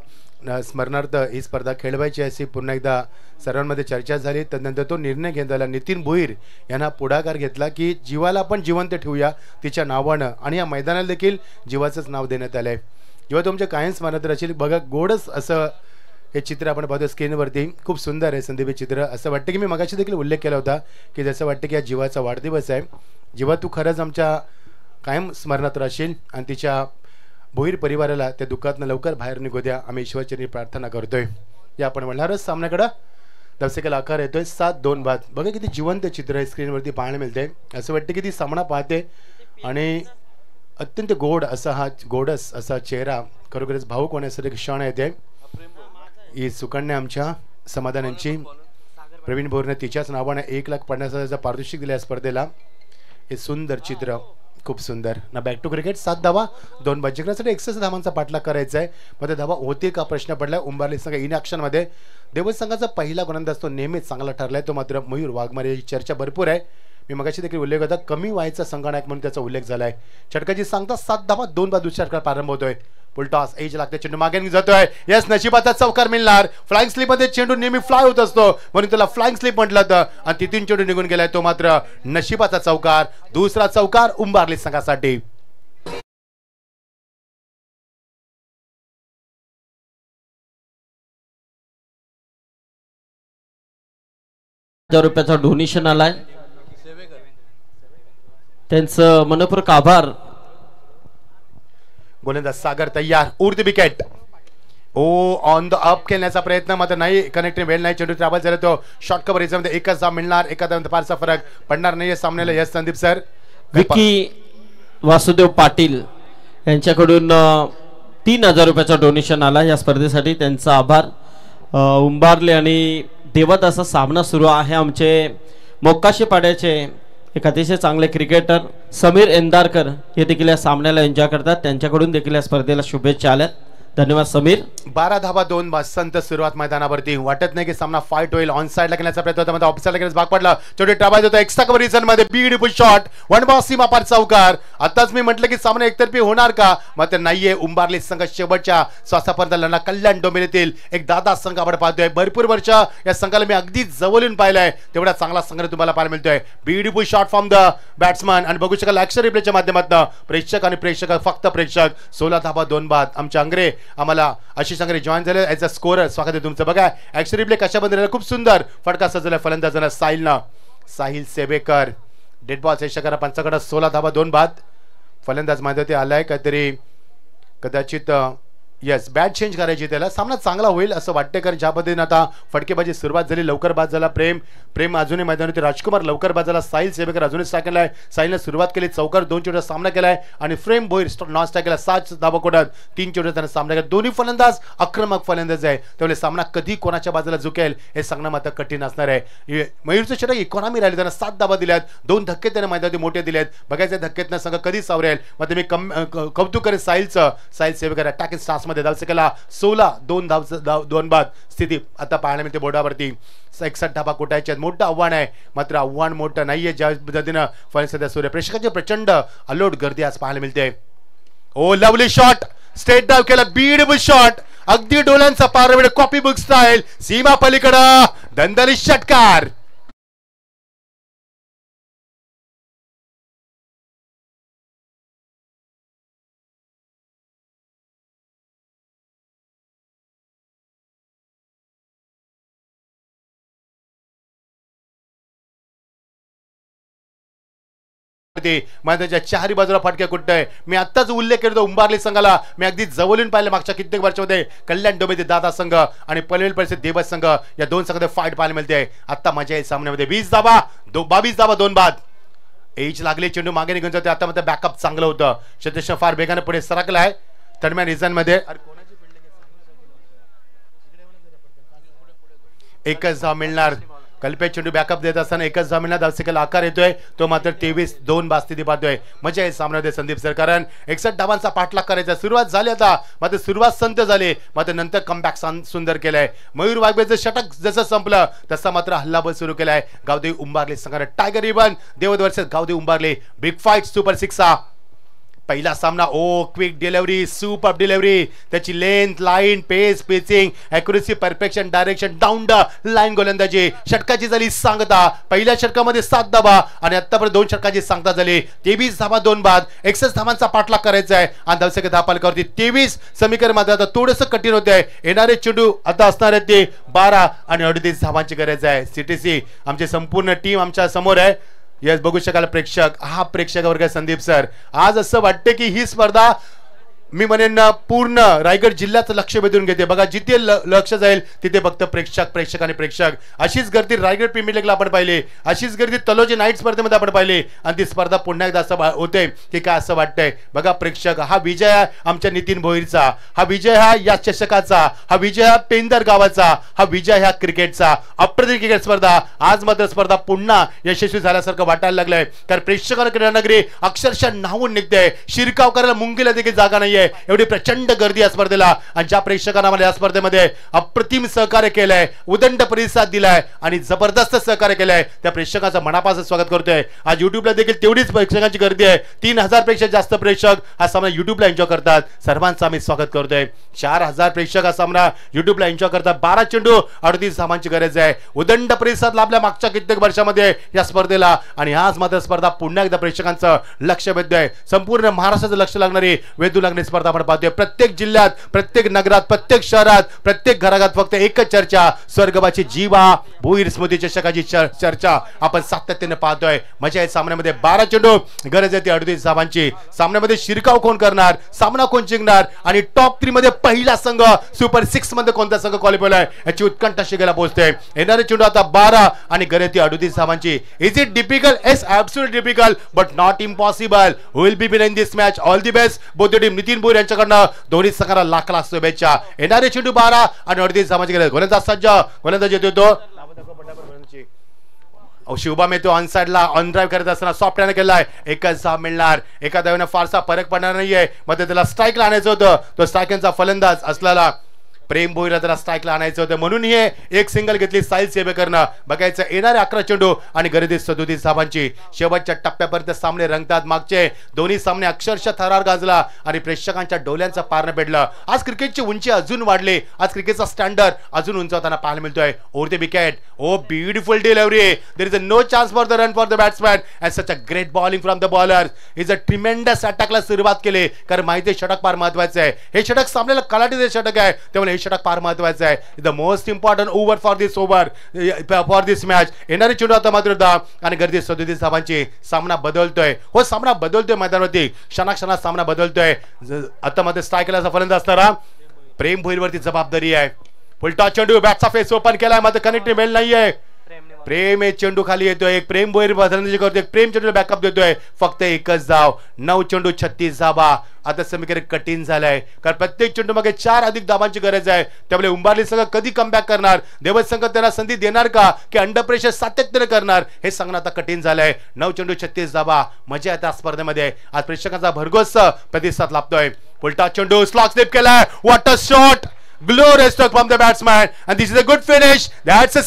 स्मरणार्थ ही स्पर्धा खेळवायची अशी पुन्हा एकदा सर्वांमध्ये चर्चा झाली. त्यानंतर तो निर्णय घेण्यात आला. नितीन भोईर यांना पुढाकार घेतला की जीवाला आपण जिवंत ठेवूया तिच्या नावानं आणि या मैदानाला देखील जीवाचंच नाव देण्यात आलंय. जेव्हा तुमच्या कायम स्मरणात राहशील. बघा गोडच असं हे चित्र आपण पाहतो स्क्रीनवरती खूप सुंदर आहे संदीप हे चित्र. असं वाटतं की मी मगाशी देखील उल्लेख केला होता की जसं वाटतं की या जीवाचा वाढदिवस आहे. जीवा तू खरंच आमच्या कायम स्मरणात राहशील आणि तिच्या भोईर परिवाराला त्या दुःखातनं लवकर बाहेर निघू द्या आम्ही ईश्वरचरणी प्रार्थना करतोय. या आपण म्हणणारच सामन्याकडं दर्शकाला आकार येतोय 7-2 बाद. बघा किती जिवंत चित्र आहे स्क्रीनवरती पाहायला मिळते. असं वाटतं की ती सामना पाहते आणि अत्यंत गोडस असा चेहरा खरोखरच भावुक होण्यासाठी क्षण येते. ही सुकन्या आमच्या समाधानांची प्रवीण भोरने तिच्याच नावाने 1,50,000 पारितोषिक दिले या स्पर्धेला. हे सुंदर चित्र खूप सुंदर ना. बॅक टू क्रिकेट 7 धावा 2 बाद जिंकण्यासाठी 61 धावांचा पाठलाग करायचा आहे. मध्ये धावा होतील का प्रश्न पडलाय. उंबारली संघ इन ॲक्शन मध्ये देवत संघाचा पहिला गोलंदाज तो नेहमीच चांगला ठरलाय तो मात्र मयूर वाघमारे. याची चर्चा भरपूर आहे. मी मगाशी देखील उल्लेख होता कमी वयाचा संघनायक म्हणून त्याचा उल्लेख झालाय. षटकाची सांगता 7 धावा 2 बाद दुसऱ्या षटकात प्रारंभ होतोय. फुलटॉस एज लागते चेंडू मागे जातोय. यस नशिबाचा चौकार मिळणार. फ्लाइंग स्लिप मध्ये चेंडू नेहमी फ्लाय होत असतो म्हणून त्याला फ्लाइंग स्लिप म्हटलं तर आणि तिथून चेंडू निघून गेलाय तो मात्र नशिबाचा चौकार. दुसरा चौकार उंबारली संघासाठी. ₹1000 डोनेशन आलाय. त्यांचं मनपूर्वक आभार. गोलंदाज सागर तयार. उर्द विकेट. ओ ऑन द अप खेळण्याचा प्रयत्न मात्र नाही. कनेक्टिंग वेळ नाही. चेंडू ट्रॅव्हल झाला तो शॉर्ट कव्हर याच्यामध्ये एकच धाव मिळणार. एका धावांत फारसा फरक पडणार नाही सामन्याला. Yes Sandeep sir. विकी वासुदेव पाटील यांच्याकडून ₹3000 डोनेशन आला या स्पर्धेसाठी. त्यांचा आभार. उंबारले आणि देवत असा सामना सुरू आहे. आमचे मोक्काशी पाड्याचे एक अतिशय चांगले क्रिकेटर समीर एंदारकर हे देखील या सामन्याला एन्जॉय करतात. त्यांच्याकडून देखील या स्पर्धेला शुभेच्छा आल्या. धन्यवाद समीर. 12 धावा 2 बाद. संत सुरुवात मैदानावरती. वाटत नाही की सामना फाईट होईल. ऑन साइडला खेळण्याचा प्रयत्न होता. ऑफ साइडला खेळण्यास भाग पडला. छोटे ट्राबाज होता. एक्स्ट्रा कव्हर रिझन मध्ये ब्युटिफुल शॉट. वन बॉल सीमा पार चौकार. आताच मी म्हटलं की सामना एकतर्फी होणार का मात्र नाहीये. उंबारली संघ शेवटच्या श्वासापर्यंत लढला. कल्याण डोंबिवलीतील एक दादा संघ आपण पाहतोय. भरपूर वर्ष या संघाला मी अगदी जवळून पाहिलंय. तेवढा चांगला संघ तुम्हाला पाहायला मिळतोय. Beautiful shot from the batsman आणि बघू शकाल ॲक्शन रिप्लेच्या माध्यमातून प्रेक्षक आणि प्रेक्षक फक्त प्रेक्षक. 16 धावा 2 बाद. आमच्या अंग्रे आम्हाला आशिष अंग्रे जॉईन झाले ॲज अ स्कोरर. स्वागत आहे तुमचं. बघा ॲक्शन रिप्ले कशा बंद खूप सुंदर फटका सजवला फलंदाजांना साहिल सेवेकर. डेड बॉल षटकारा पंचाकडे 16 धावा 2 बाद. फलंदाज मध्ये आलाय काहीतरी कदाचित यस बॅट चेंज करायची. त्याला सामना चांगला होईल असं वाटते कारण ज्या पद्धतीने आता फटकेबाजी सुरुवात झाली. लवकर बाद झाला प्रेम अजूनही मैदानावरती. राजकुमार लवकर बाद झाला. साहिल सेवेकर अजूनही स्ट्राईक केलाय. साहिलने सुरुवात केली. चौकार 2 चेंडूचा सामना केलाय आणि फ्रेम भोईर नॉन स्ट्राईक केला. 7 धावा कोटात 3 चेंडू त्याने सामना केला. दोन्ही फलंदाज आक्रमक फलंदाज आहे. त्यामुळे सामना कधी कोणाच्या बाजूला झुकेल हे सांगणं मात्र कठीण असणार आहे. मयूरचं षटक इकॉनॉमी राहिले. त्यांना 7 धावा दिल्यात. 2 धक्के त्याने मैदानावरती मोठे दिलेत. बघायचे धक्केतनं संघ कधी सावरेल मात्र मी कौतुक करेन साहिलचं. साहिल सेवेकर अटॅकिंग स्टान्समध्ये धावसे केला. 16-2 बाद स्थिती आता पाहायला मिळते बोर्डावरती. 61 धावा कोटायचे. मोठं आव्हान आहे मात्र आव्हान मोठं नाहीये. ज्या पद्धतीनं फलंदाज सूर्यप्रेक्षकांची प्रचंड अलोट गर्दी आज पाहायला मिळते. Oh lovely shot. स्ट्रेट डाव केला. Beautiful shot. अगदी डोळ्यांचा पारवेड कॉपी बुक स्टाईल. सीमा पलीकडं दणदणीत षटकार. मैदानाच्या चारही बाजूला फटके कुठतंय. मी आत्ताच उल्लेख करतो उंबारली संघाला मी अगदी जवळून पाहिले मागच्या कित्येक वर्षामध्ये. कल्याण डोंबिवली दादा संघ आणि पनवेल परिषद देवत संघ या दोन संघात फाईट पाहायला मिळते. आता मजा आहे सामन्यामध्ये. 20 धावा 22 धावा 2 बाद. एज लागले. चेंडू मागे निघून जाते. आता मात्र बॅकअप चांगलं होतं. शतश फार वेगाने पुढे सरकलाय. दरम्यान रिझन मध्ये एकच धाव मिळणार. कल्पे चेंडू बॅकअप देत असताना एकच धाव मिळणार. धावसेकेला आकार येतोय तो मात्र 23-2 बाद स्थिती पाहतोय. मजा आहे सामन्यामध्ये संदीप सर कारण 61 धावांचा पाठलाग करायचा. सुरुवात झाली आता मात्र सुरुवात संत झाली मात्र नंतर कमबॅक सुंदर केलाय. मयूर वाघबेचं षटक जसं संपलं तसा मात्र हल्लाबोल सुरू केलाय. गावदेवी उंबारले संघाने टायगर रिबन देवत versus Gavdevi Umbarle big fight super 6 पहिला सामना oh quick delivery super delivery त्याची length line pace pitching accuracy perfection direction down the line गोलंदाजी षटकाची झाली सांगता पहिल्या षटकामध्ये 7 धावा आणि आतापर्यंत 2 षटकाची सांगता झाली 23 धावा 2 बाद 61 धावांचा पाठलाग करायचा आहे आणि धावसंख्या धापालकावरती 23 समीकरण मध्ये आता थोडंसं कठीण होत आहे येणारे चेंडू आता असणार आहे ते 12 आणि 38 धावांची गरज आहे सीटीसी आमची संपूर्ण टीम आमच्या समोर आहे यस बघू शकाल प्रेक्षक हा प्रेक्षक वर्ग संदीप सर आज असं वाटते की ही स्पर्धा मी म्हणेन पूर्ण रायगड जिल्ह्याचं लक्ष वेधून घेते बघा जिथे लक्ष जाईल तिथे फक्त प्रेक्षक आणि प्रेक्षक अशीच गर्दी रायगड प्रीमियर लीगला आपण पाहिली अशीच गर्दी तलोजी नाईट स्पर्धेमध्ये आपण पाहिली आणि ती स्पर्धा पुन्हा एकदा असं होते की काय असं वाटतंय बघा प्रेक्षक हा विजय आहे आमच्या नितीन भोईरचा हा विजय हा या चषकाचा हा विजय हा पेंदर गावाचा हा विजय ह्या क्रिकेटचा अप्रतिम क्रिकेट स्पर्धा आज मात्र स्पर्धा पुन्हा यशस्वी झाल्यासारखं वाटायला लागलंय कारण प्रेक्षकांना क्रीडानगरी अक्षरशः नाहून निघते शिरकाव करायला मुंगीला देखील जागा नाही एवढी प्रचंड गर्दी या स्पर्धेला आणि ज्या प्रेक्षकांना मला या स्पर्धेमध्ये अप्रतिम सहकार्य केलंय उदंड प्रतिसाद दिलाय आणि जबरदस्त सहकार्य केलंय त्या प्रेक्षकांचं मनापासून स्वागत करतोय आज युट्यूबला देखील तेवढीच प्रेक्षकांची गर्दी आहे 3000 पेक्षा जास्त प्रेक्षक हा सामना युट्यूबला एन्जॉय करतात सर्वांचं आम्ही स्वागत करतोय 4000 प्रेक्षक हा सामना युट्यूबला एन्जॉय करतात 12 चेंडू 38 धावांची गरज आहे उदंड प्रतिसाद लाभला मागच्या कित्येक वर्षामध्ये या स्पर्धेला आणि आज मात्र स्पर्धा पुन्हा एकदा प्रेक्षकांचं लक्ष वेधतोय संपूर्ण महाराष्ट्राचं लक्ष लागणारी वेधू लागणारी स्पर्धा आपण पाहतोय प्रत्येक जिल्ह्यात प्रत्येक नगरात प्रत्येक शहरात प्रत्येक घराघरात फक्त एकच चर्चा स्वर्गवाची जीवा भोईर स्मृती चषकाची चर्चा आपण सातत्याने पाहतोय मजा आहे सामन्यामध्ये 12 चेंडू गरज आहे ती 38 धावांची सामन्यामध्ये शिरकाव कोण करणार सामना कोण जिंकणार आणि टॉप 3 मध्ये पहिला संघ सुपर 6 मध्ये कोणता संघ क्वालिफाय आहे याची उत्कंठा शिकायला पोहोचते येणारे चेंडू आता 12 आणि गरज ती 38 धावांची is it difficult is absolutely difficult but not impossible will be win this match all the best both team Nitin Bhoir यांच्याकडनं दोन्ही संघाला लाख लाख शुभेच्छा येणारे चेंडू 12 आणि 38 धावांची गरज गोलंदाज सज्ज गोलंदाज येतो तो शुभम येतो ऑन साइडला ऑन ड्राइव्ह करत असताना सॉफ्ट रन केलाय एकच धाव मिळणार एका धावेने फारसा फरक पडणार नाहीये मध्ये त्याला स्ट्राईकला आणायचं होतं तो स्ट्राईकचा फलंदाज असलेला प्रेम भोईरला त्याला स्ट्राईकला आणायचं होतं म्हणून हे एक सिंगल घेतली साहिल सेवेकरनं बघायचं येणारे 11 चेंडू आणि गरजेची 37 धावांची शेवटच्या टप्प्यापर्यंत सामने रंगतात मागचे दोन्ही सामने अक्षरशः थरार गाजला आणि प्रेक्षकांच्या डोल्यांचं पारणं पेडलं आज क्रिकेटची उंची अजून वाढली आज क्रिकेटचा स्टँडर्ड अजून उंचावताना पाहायला मिळतोय over the wicket oh beautiful delivery there is no chance for the run for the batsman and such a great bowling from the bowler is a tremendous अटॅकला सुरुवात केली कारण माहिती षटक फार महत्वाचं आहे हे षटक सामन्याला कलाटीचे षटक आहे त्यामुळे षटक फार महत्वाचं आहे the most important over for this match येणारे चेंडू आता मात्र आणि गर्दी 37 धावांची सामना बदलतोय हो सामना बदलतोय मैदानावरती क्षणाक्षणात सामना बदलतोय आता मध्ये स्ट्राईकला फलंदाज असणारा प्रेम भोईरवरती जबाबदारी आहे फुलटॉस चेंडू बॅटचा फेस ओपन केलाय मात्र कनेक्ट मिळेल नाहीये प्रेम एक चेंडू खाली येतोय एक प्रेम भोईर फलंदाजी करतोय प्रेम चेंडूला बॅकअप देतोय फक्त एकच धाव 9 चेंडू 36 धावा आता समीकरण कठीण झालंय कारण प्रत्येक चेंडू मागे 4 अधिक धावांची गरज आहे त्यामुळे उंबारली संघ कधी कमबॅक करणार देवत संघ त्यांना संधी देणार का की अंडर प्रेशर सातत्याने करणार हे सांगणं आता कठीण झालंय 9 चेंडू 36 धावा मजा येते स्पर्धेमध्ये आज प्रेक्षकांचा भरघोस प्रतिसाद लाभतोय फुलटॉस चेंडू स्लॉग स्लिप केलाय what a shot glorious stroke from the batsman and this is a good finish that's a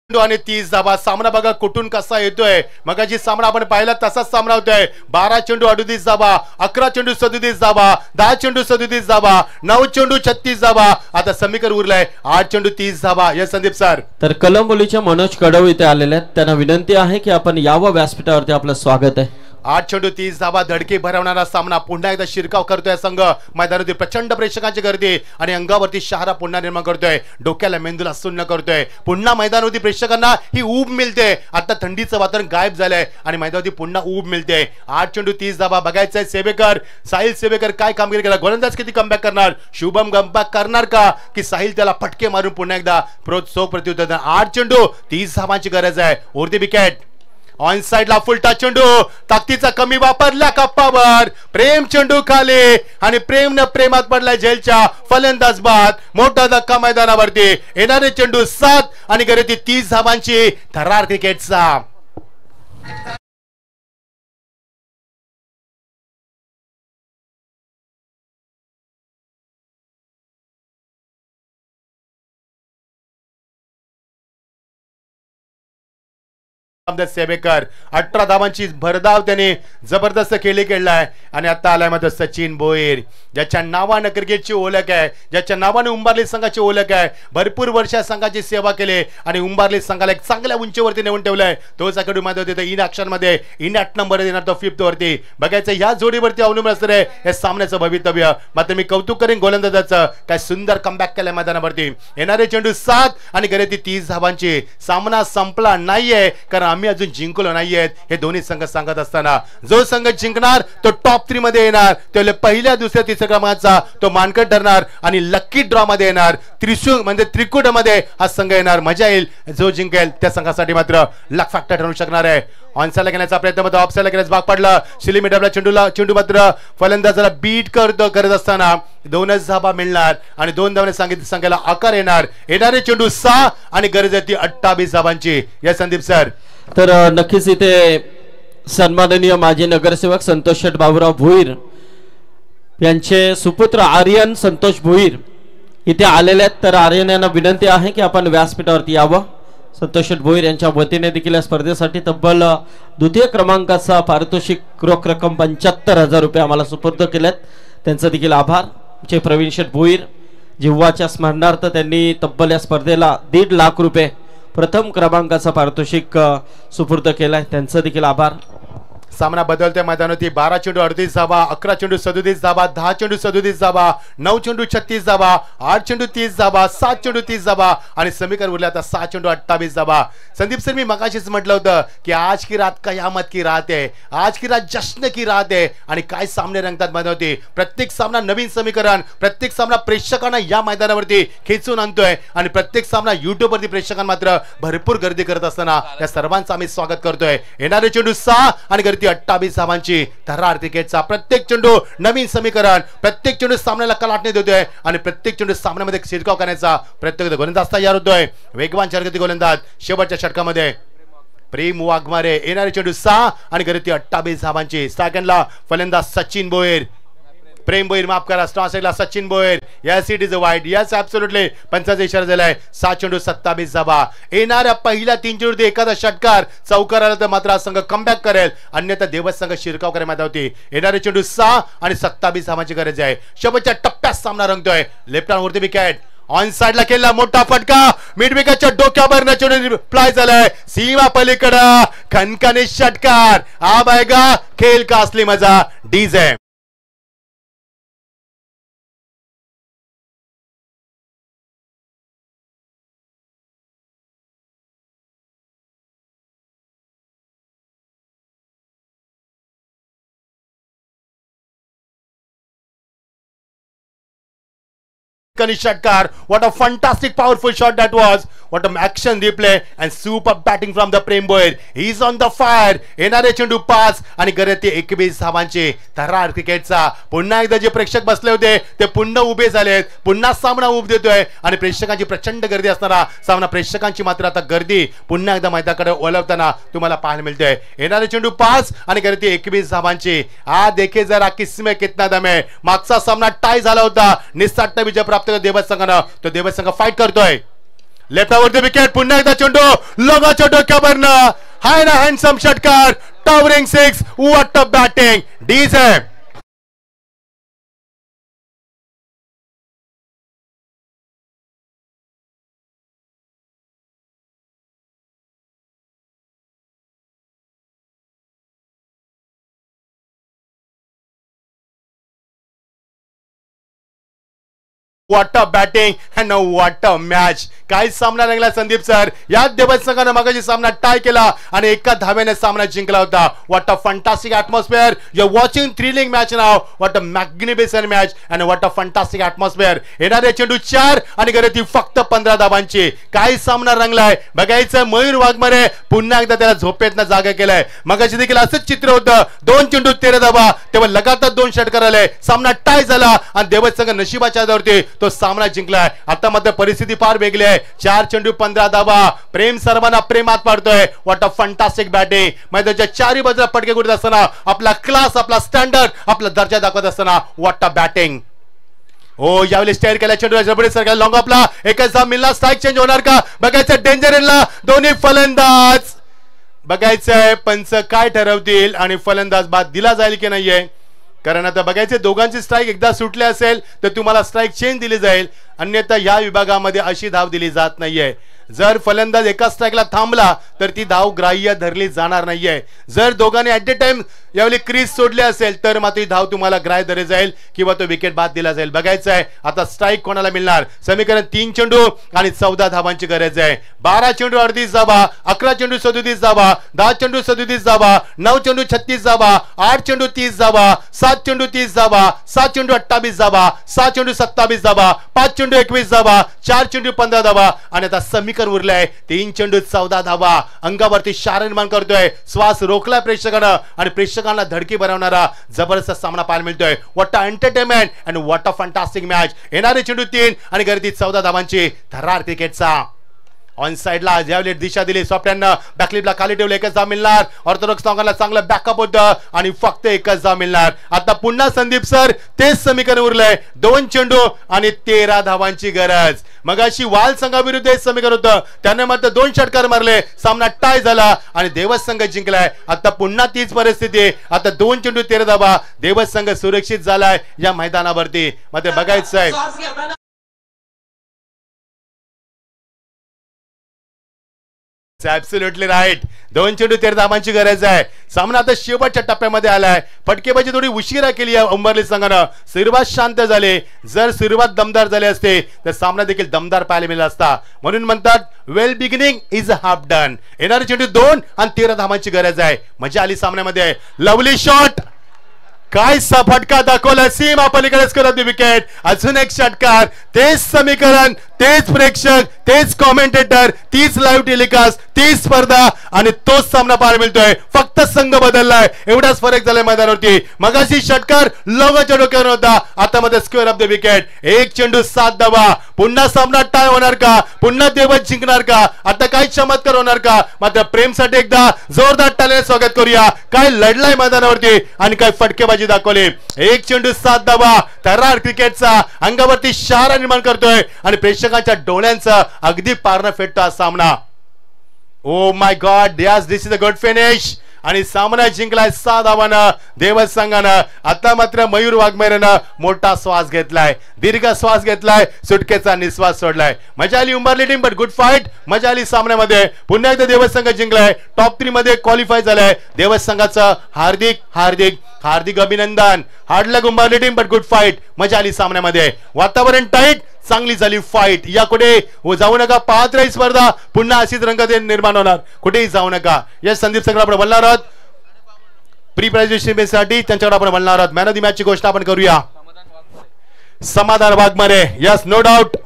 6आणि 30 धावा सामना बघा कुठून कसा येतोय मगाची सामना आपण पाहिला तसाच सामना होतोय 12 चेंडू 38 धावा 11 चेंडू 37 धावा 10 चेंडू 37 धावा 9 चेंडू 36 धावा आता समीकरण उरलाय 8 चेंडू 30 धावा या संदीप सर तर कलंबोलीचे मनोज कडव इथे आलेले आहेत त्यांना विनंती आहे की आपण यावं व्यासपीठावरती आपलं स्वागत आहे 8 चेंडू 30 धावा धडकी भरवणारा सामना पुन्हा एकदा शिरकाव करतोय संघ मैदानावरती प्रचंड प्रेक्षकांची गर्दी आणि अंगावरती शहारा पुन्हा निर्माण करतोय डोक्याला मेंदूला सुन्न करतोय पुन्हा मैदानावरती प्रेक्षकांना ही ऊब मिळते आता थंडीचं वातावरण गायब झालंय आणि मैदानावरती पुन्हा ऊब मिळते 8 चेंडू 30 धावा बघायचंय सेवेकर साहिल सेवेकर काय कामगिरी केला गोलंदाज किती कमबॅक करणार शुभम कमबॅक करणार का की साहिल त्याला फटके मारून पुन्हा एकदा प्रोत्साहक प्रत्युत्तर 8 चेंडू 30 धावांची गरज आहे ओव्हर द विकेट ऑन साइडला फुलटॉस चेंडू ताकदीचा कमी वापरला कप्पावर प्रेम चेंडू खाली आणि प्रेमने प्रेमात पडलाय जेलच्या फलंदाज बाद मोठा धक्का मैदानावरती येणारे चेंडू 7 आणि गरज 30 धावांची थरार क्रिकेटचा सेवेकर 18 धावांची भरधाव त्याने जबरदस्त खेळी खेळलाय आणि आता आलाय मात्र सचिन भोईर, ज्याच्या नावानं क्रिकेटची ओळख आहे, ज्याच्या नावानं उंबारली संघाची ओळख आहे. भरपूर वर्ष संघाची सेवा केली आणि उंबारली संघाला एक चांगल्या उंचीवरती नेऊन ठेवलंय. तोच खेळाडू मध्ये होते इन ऍक्शन मध्ये इन ऍट नंबर देणार तो 5th वरती. बघायचं या जोडीवरती अवलंबून असणार आहे या सामन्याचं भवितव्य. मात्र मी कौतुक करेन गोलंदाजाचं, काय सुंदर कमबॅक केलंय मैदानावरती. येणारे चेंडू 7 आणि घरे ती 30 धावांची. सामना संपला नाहीये कारण आम्ही अजून जिंकलो नाहीयेत हे दोन्ही संघ सांगत असताना जो संघ जिंकणार तो टॉप 3 मध्ये येणार, तो पहिल्या दुसऱ्या तिसऱ्या क्रमांकाचा तो मानकट ठरणार आणि लकी ड्रॉ मध्ये येणार. त्रिशूळ म्हणजे त्रिकुट मध्ये हा संघ येणार. मजा येईल. जो जिंकेल त्या संघासाठी मात्र लक फॅक्टर ठरू शकणार आहे. ऑनसाइडला घेण्याचा प्रयत्न मध्ये ऑफसाइडला घेण्यास भाग पडला. शिलीमीटरला चेंडू मात्र फलंदाजाला बीट करत असताना 2च धाबा मिळणार आणि 2 धावाने सांगितलं संघाला आकार येणार. येणारे चेंडू 6 आणि गरज आहे ती 28 धाबांची. या संदीप सर तर नक्कीच इथे सन्माननीय माजी नगरसेवक संतोष शेठ बाबूराव भोईर यांचे सुपुत्र आर्यन संतोष भोईर इथे आलेले आहेत. तर आर्यन यांना विनंती आहे की आपण व्यासपीठावरती यावं. संतोष शेठ भोईर यांच्या वतीने देखील या स्पर्धेसाठी तब्बल 2य क्रमांकाचा पारितोषिक रोख रक्कम 75,000 रुपये आम्हाला सुपूर्द केलेत. त्यांचं देखील आभार. जे प्रवीण शेठ भोईर जिव्हाच्या स्मरणार्थ त्यांनी तब्बल या स्पर्धेला 1.5 लाख रुपये प्रथम क्रमांकाचा पारितोषिक सुपूर्द केलाय. त्यांचं देखील आभार. सामना बदलत्या मैदानावरती 12 चेंडू 38 धाबा, 11 चेंडू 37 धाबा, 10 चेंडू 37 धाबा, 9 चेंडू 36 धाबा, 8 चेंडू 30 धाबा, 7 चेंडू 30 धाबा आणि समीकरण उरले आता 7 चेंडू 28 धाबा. संदीप सर मी मगाशीच म्हटलं होतं की आज की रात कयामत की रात आहे, आज की रात जश्न की रात आहे आणि काय सामने रंगतात मैदानावरती. प्रत्येक सामना नवीन समीकरण, प्रत्येक सामना प्रेक्षकांना या मैदानावरती खेचून आणतोय आणि प्रत्येक सामना YouTube वरती प्रेक्षकांना मात्र भरपूर गर्दी करत असताना या सर्वांचं आम्ही स्वागत करतोय. येणारे चेंडू 6 आणि गर्दी 28 धावांची. थरार क्रिकेटचा प्रत्येक चेंडू नवीन समीकरण, प्रत्येक चेंडू सामन्याला कलाटणी देतोय आणि प्रत्येक चेंडू सामन्यामध्ये शिरकाव करण्याचा प्रत्येक गोलंदाज तयार होतोय. वेगवान शर्यती गोलंदाज शेवटच्या षटकामध्ये प्रेम वाघमारे. येणारे चेंडू 6 आणि गर्दी 28 धावांची. सेकंडला फलंदाज सचिन भोईर, प्रेम भोईर माफ करा, स्टॉसेला Sachin Bhoir. Yes it is a wide, yes absolutely. पंचाचा इशारा दिलाय. 7 चेंडू 27 धाबा. येणाऱ्या पहिल्या 3 चेंडू एखादा षटकार चौकार आला तर मात्र संघ कमबॅक करेल, अन्यथा देवस संघ शिरकाव करायला होती. येणारे चेंडू 6 आणि 27 धावांची गरज आहे. शेवटच्या टप्प्यात सामना रंगतोय. लेफ्ट हँड वरती विकेट ऑन साइडला केला मोठा फटका, मिड विकेटच्या डोक्यावर चेंडू फ्लाय झालाय. सीमा पलीकडे खनखनीत षटकार. आ बायगा खेल का असली मजा. डीजे षटकार. What a fantastic powerful shot that was. What an action replay and super batting from the Prem Boyer. He's on the fire. येणारे चेंडू 5 आणि गरज 21 धावांची. थरार क्रिकेटचा पुन्हा एकदा जे प्रेक्षक बसले होते ते पुन्हा उभे झालेत. पुन्हा सामना उभ देतोय आणि प्रेक्षकांची प्रचंड गर्दी असणारा सामना. प्रेक्षकांची मात्र आता गर्दी पुन्हा एकदा मैदानाकडे ओलावताना तुम्हाला पाहायला मिळते. येणारे चेंडू 5 आणि गरज 21 धावांची. हा देखे जरा किस्मे कितना दम है. मागचा सामना टाय झाला होता. निस्साट विजय प्राप्त देवस संघानं. तो देवस संघ फाईट करतोय. लेफ्टवरती विकेट. पुन्हा एकदा चेंडू लोगाच्या डोक्यावरनं हाय ना हँडसम षटकार. Towering 6. What a batting. DJ What a batting and what a match. काय सामना रंगला संदीप सर. या देवस संघाने मगाशी सामना टाय केला आणि एका धावेने सामना जिंकला होता. What a fantastic atmosphere. You're watching thrilling match now. What a magnificent match and what a fantastic atmosphere. येणारे चेंडू 4 आणि गरज फक्त 15 धावांची. काय सामना रंगलाय बघायचं. मयूर वाघमारे पुन्हा एकदा त्याला झोपेतनं जागा केलाय. मगाशी देखील असंच चित्र होतं. 2 चेंडू 13 धावा. तेव्हा लगातार 2 षटकार आले. सामना टाय झाला आणि देवस संघ नशिबाच्या आधारावरती तो सामना जिंकलाय. आता मात्र परिस्थिती फार वेगळी आहे. 4 चेंडू 15 धावा. प्रेम सर्वांना प्रेमात पाडतोय. What a fantastic batting. मैदानाच्या चारी बाजूला पटके गुडत असताना आपला क्लास, आपला स्टँडर्ड, आपला दर्जा दाखवत असताना व्हॉट अ बॅटिंग. हो यावेळी स्टेअर केला चेंडू जबरदस्त सरकार लॉंग ऑफला. एकच धाव मिळणार. स्ट्राईक चेंज होणार का बघायचं. डेंजर एंडला दोन्ही फलंदाज बघायचं आहे पंच काय ठरवतील आणि फलंदाज बाद दिला जाईल की नाहीये. कारण आता बघायचे दोघांची स्ट्राईक एकदा सुटले असेल तर तुम्हाला स्ट्राईक चेंज दिली जाईल, अन्यथा या विभागामध्ये अशी धाव दिली जात नाहीये. जर फलंदाज एका स्ट्राईकला थांबला तर ती धाव ग्राह्य धरली जाणार नाहीये. जर दोघांनी ऍट द टाइम यावेळी क्रीज सोडले असेल तर मात्र ही धाव तुम्हाला ग्राह्य धरली जाईल किंवा तो विकेट बाद दिला जाईल. बघायचं आहे आता स्ट्राईक कोणाला मिळणार. समीकरण 3 चेंडू आणि 14 धावांची गरज आहे. 12 चेंडू 38 धावा, 11 चेंडू 37 धावा, 10 चेंडू 37 धावा, 9 चेंडू 36 धावा, 8 चेंडू 30 धावा, 7 चेंडू 30 धावा, 7 चेंडू 28 धावा, 6 चेंडू 27 धावा, 5 चेंडू 21 धावा, 4 चेंडू 15 धावा आणि आता समीकरण उरलंय 3 चेंडू 14 धावा. अंगावरती शार निर्माण करतोय, श्वास रोखलाय प्रेक्षकांना आणि प्रेक्षकांना धडकी बनवणारा जबरदस्त सामना पाहायला मिळतोय. What a entertainment and what a fantastic match. येणारे चेंडू 3 आणि गर्दी 14 धावांची थरार क्रिकेटचा. ऑन साइडला ज्यावेळी दिशा दिली स्वप्न्यांना बॅकलिपला खाली ठेवलं, एकच धाव मिळणार. ऑर्थोडॉक्स लोकांना चांगलं बॅकअप होतं आणि फक्त एकच धाव मिळणार. आता पुन्हा संदीप सर तेच समीकरण उरलंय. 2 चेंडू आणि 13 धावांची गरज. मगाशी वाल संघाविरुद्ध हे समीकरण होतं, त्याने मात्र 2 षटकार मारले, सामना टाय झाला आणि देवस संघ जिंकलाय. आता पुन्हा तीच परिस्थिती. आता 2 चेंडू 13 धावा. देवस संघ सुरक्षित झालाय या मैदानावरती. मात्र बघायचं आहे ऍब्सोल्युटली राईट. 2 चेंडू 13 धावांची गरज आहे. सामना आता शेवटच्या टप्प्यामध्ये आलाय. फटकेबाजी थोडी उशिरा केली आहे उंबरली संघानं. सुरुवात शांत झाली. जर सुरुवात दमदार झाली असते तर सामना देखील दमदार पाहायला मिळाला असता. म्हणून म्हणतात वेल बिगिनिंग इज हाफ डन. येणारे चेंडू 2 आणि 13 धावांची गरज आहे. मजा आली सामन्यामध्ये. Lovely shot. काय फटका दाखवला सीमा पलीकडेच करत विकेट. अजून एक षटकार. तेच समीकरण, तेच प्रेक्षक, तेच कॉमेंटेटर, तीच लाईव्ह टेलिकास्ट, तीच स्पर्धा आणि तोच सामना पाहायला मिळतोय. फक्त संघ बदललाय, एवढाच फरक झालाय मैदानावरती. मगाशी षटकार लोगांच्या डोक्यावर होता, आता मध्ये स्क्वेअर ऑफ द विकेट. 1 चेंडू 7 धावा. पुन्हा सामना टाय होणार का? पुन्हा देवच जिंकणार का? आता काय चमत्कार होणार का? मात्र प्रेमसाठी एकदा जोरदार टाळ्याने स्वागत करूया. काय लढलाय मैदानावरती आणि काय फटकेबाजी दाखवली. 1 चेंडू 7 धावा. थरार क्रिकेटचा अंगावरती शहारा निर्माण करतोय आणि प्रेक्षकांच्या डोळ्यांचा अगदी पारणं फेटतो हा सामना. Oh my God, yes this is a good finish. आणि सामना जिंकलाय 6 धावांना देवस संघानं. आता मात्र मयूर वाघमेरेनं मोठा श्वास घेतलाय, दीर्घ श्वास घेतलाय, सुटकेचा निश्वास सोडलाय. मजा आली उंबरली टीम, बट गुड फाईट. मजा आली सामन्यामध्ये. पुन्हा एकदा देवस संघ जिंकलाय, टॉप 3 मध्ये क्वालिफाय झालाय. देवस संघाचं हार्दिक हार्दिक हार्दिक अभिनंदन. हार्डलक उंबरली टीम, बट गुड फाईट. मजा आली सामन्यामध्ये. वातावरण टाईट, चांगली झाली फाईट. या कुठे जाऊ नका, पाहत राही स्पर्धा. पुन्हा अशीच रंगत निर्माण होणार, कुठेही जाऊ नका. यस संदीप संघ आपण बोलणार आहोत प्री प्राइज साठी, त्यांच्याकडे आपण बोलणार आहोत. मॅन ऑफ द मॅच ची घोषणा आपण करूया. समाधान वाघमारे. Yes no doubt.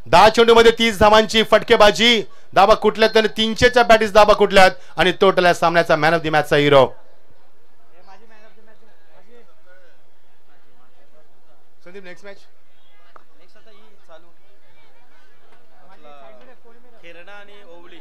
10 चेंडू मध्ये 30 धावांची फटकेबाजी. धाबा कुठल्यात त्याने 300च्या बॅटीस धाबा कुठल्यात आणि टोटल या सामन्याचा मॅन ऑफ द मॅचचा हिरो. संदीप नेक्स्ट मॅच खेरणा आणि ओवली.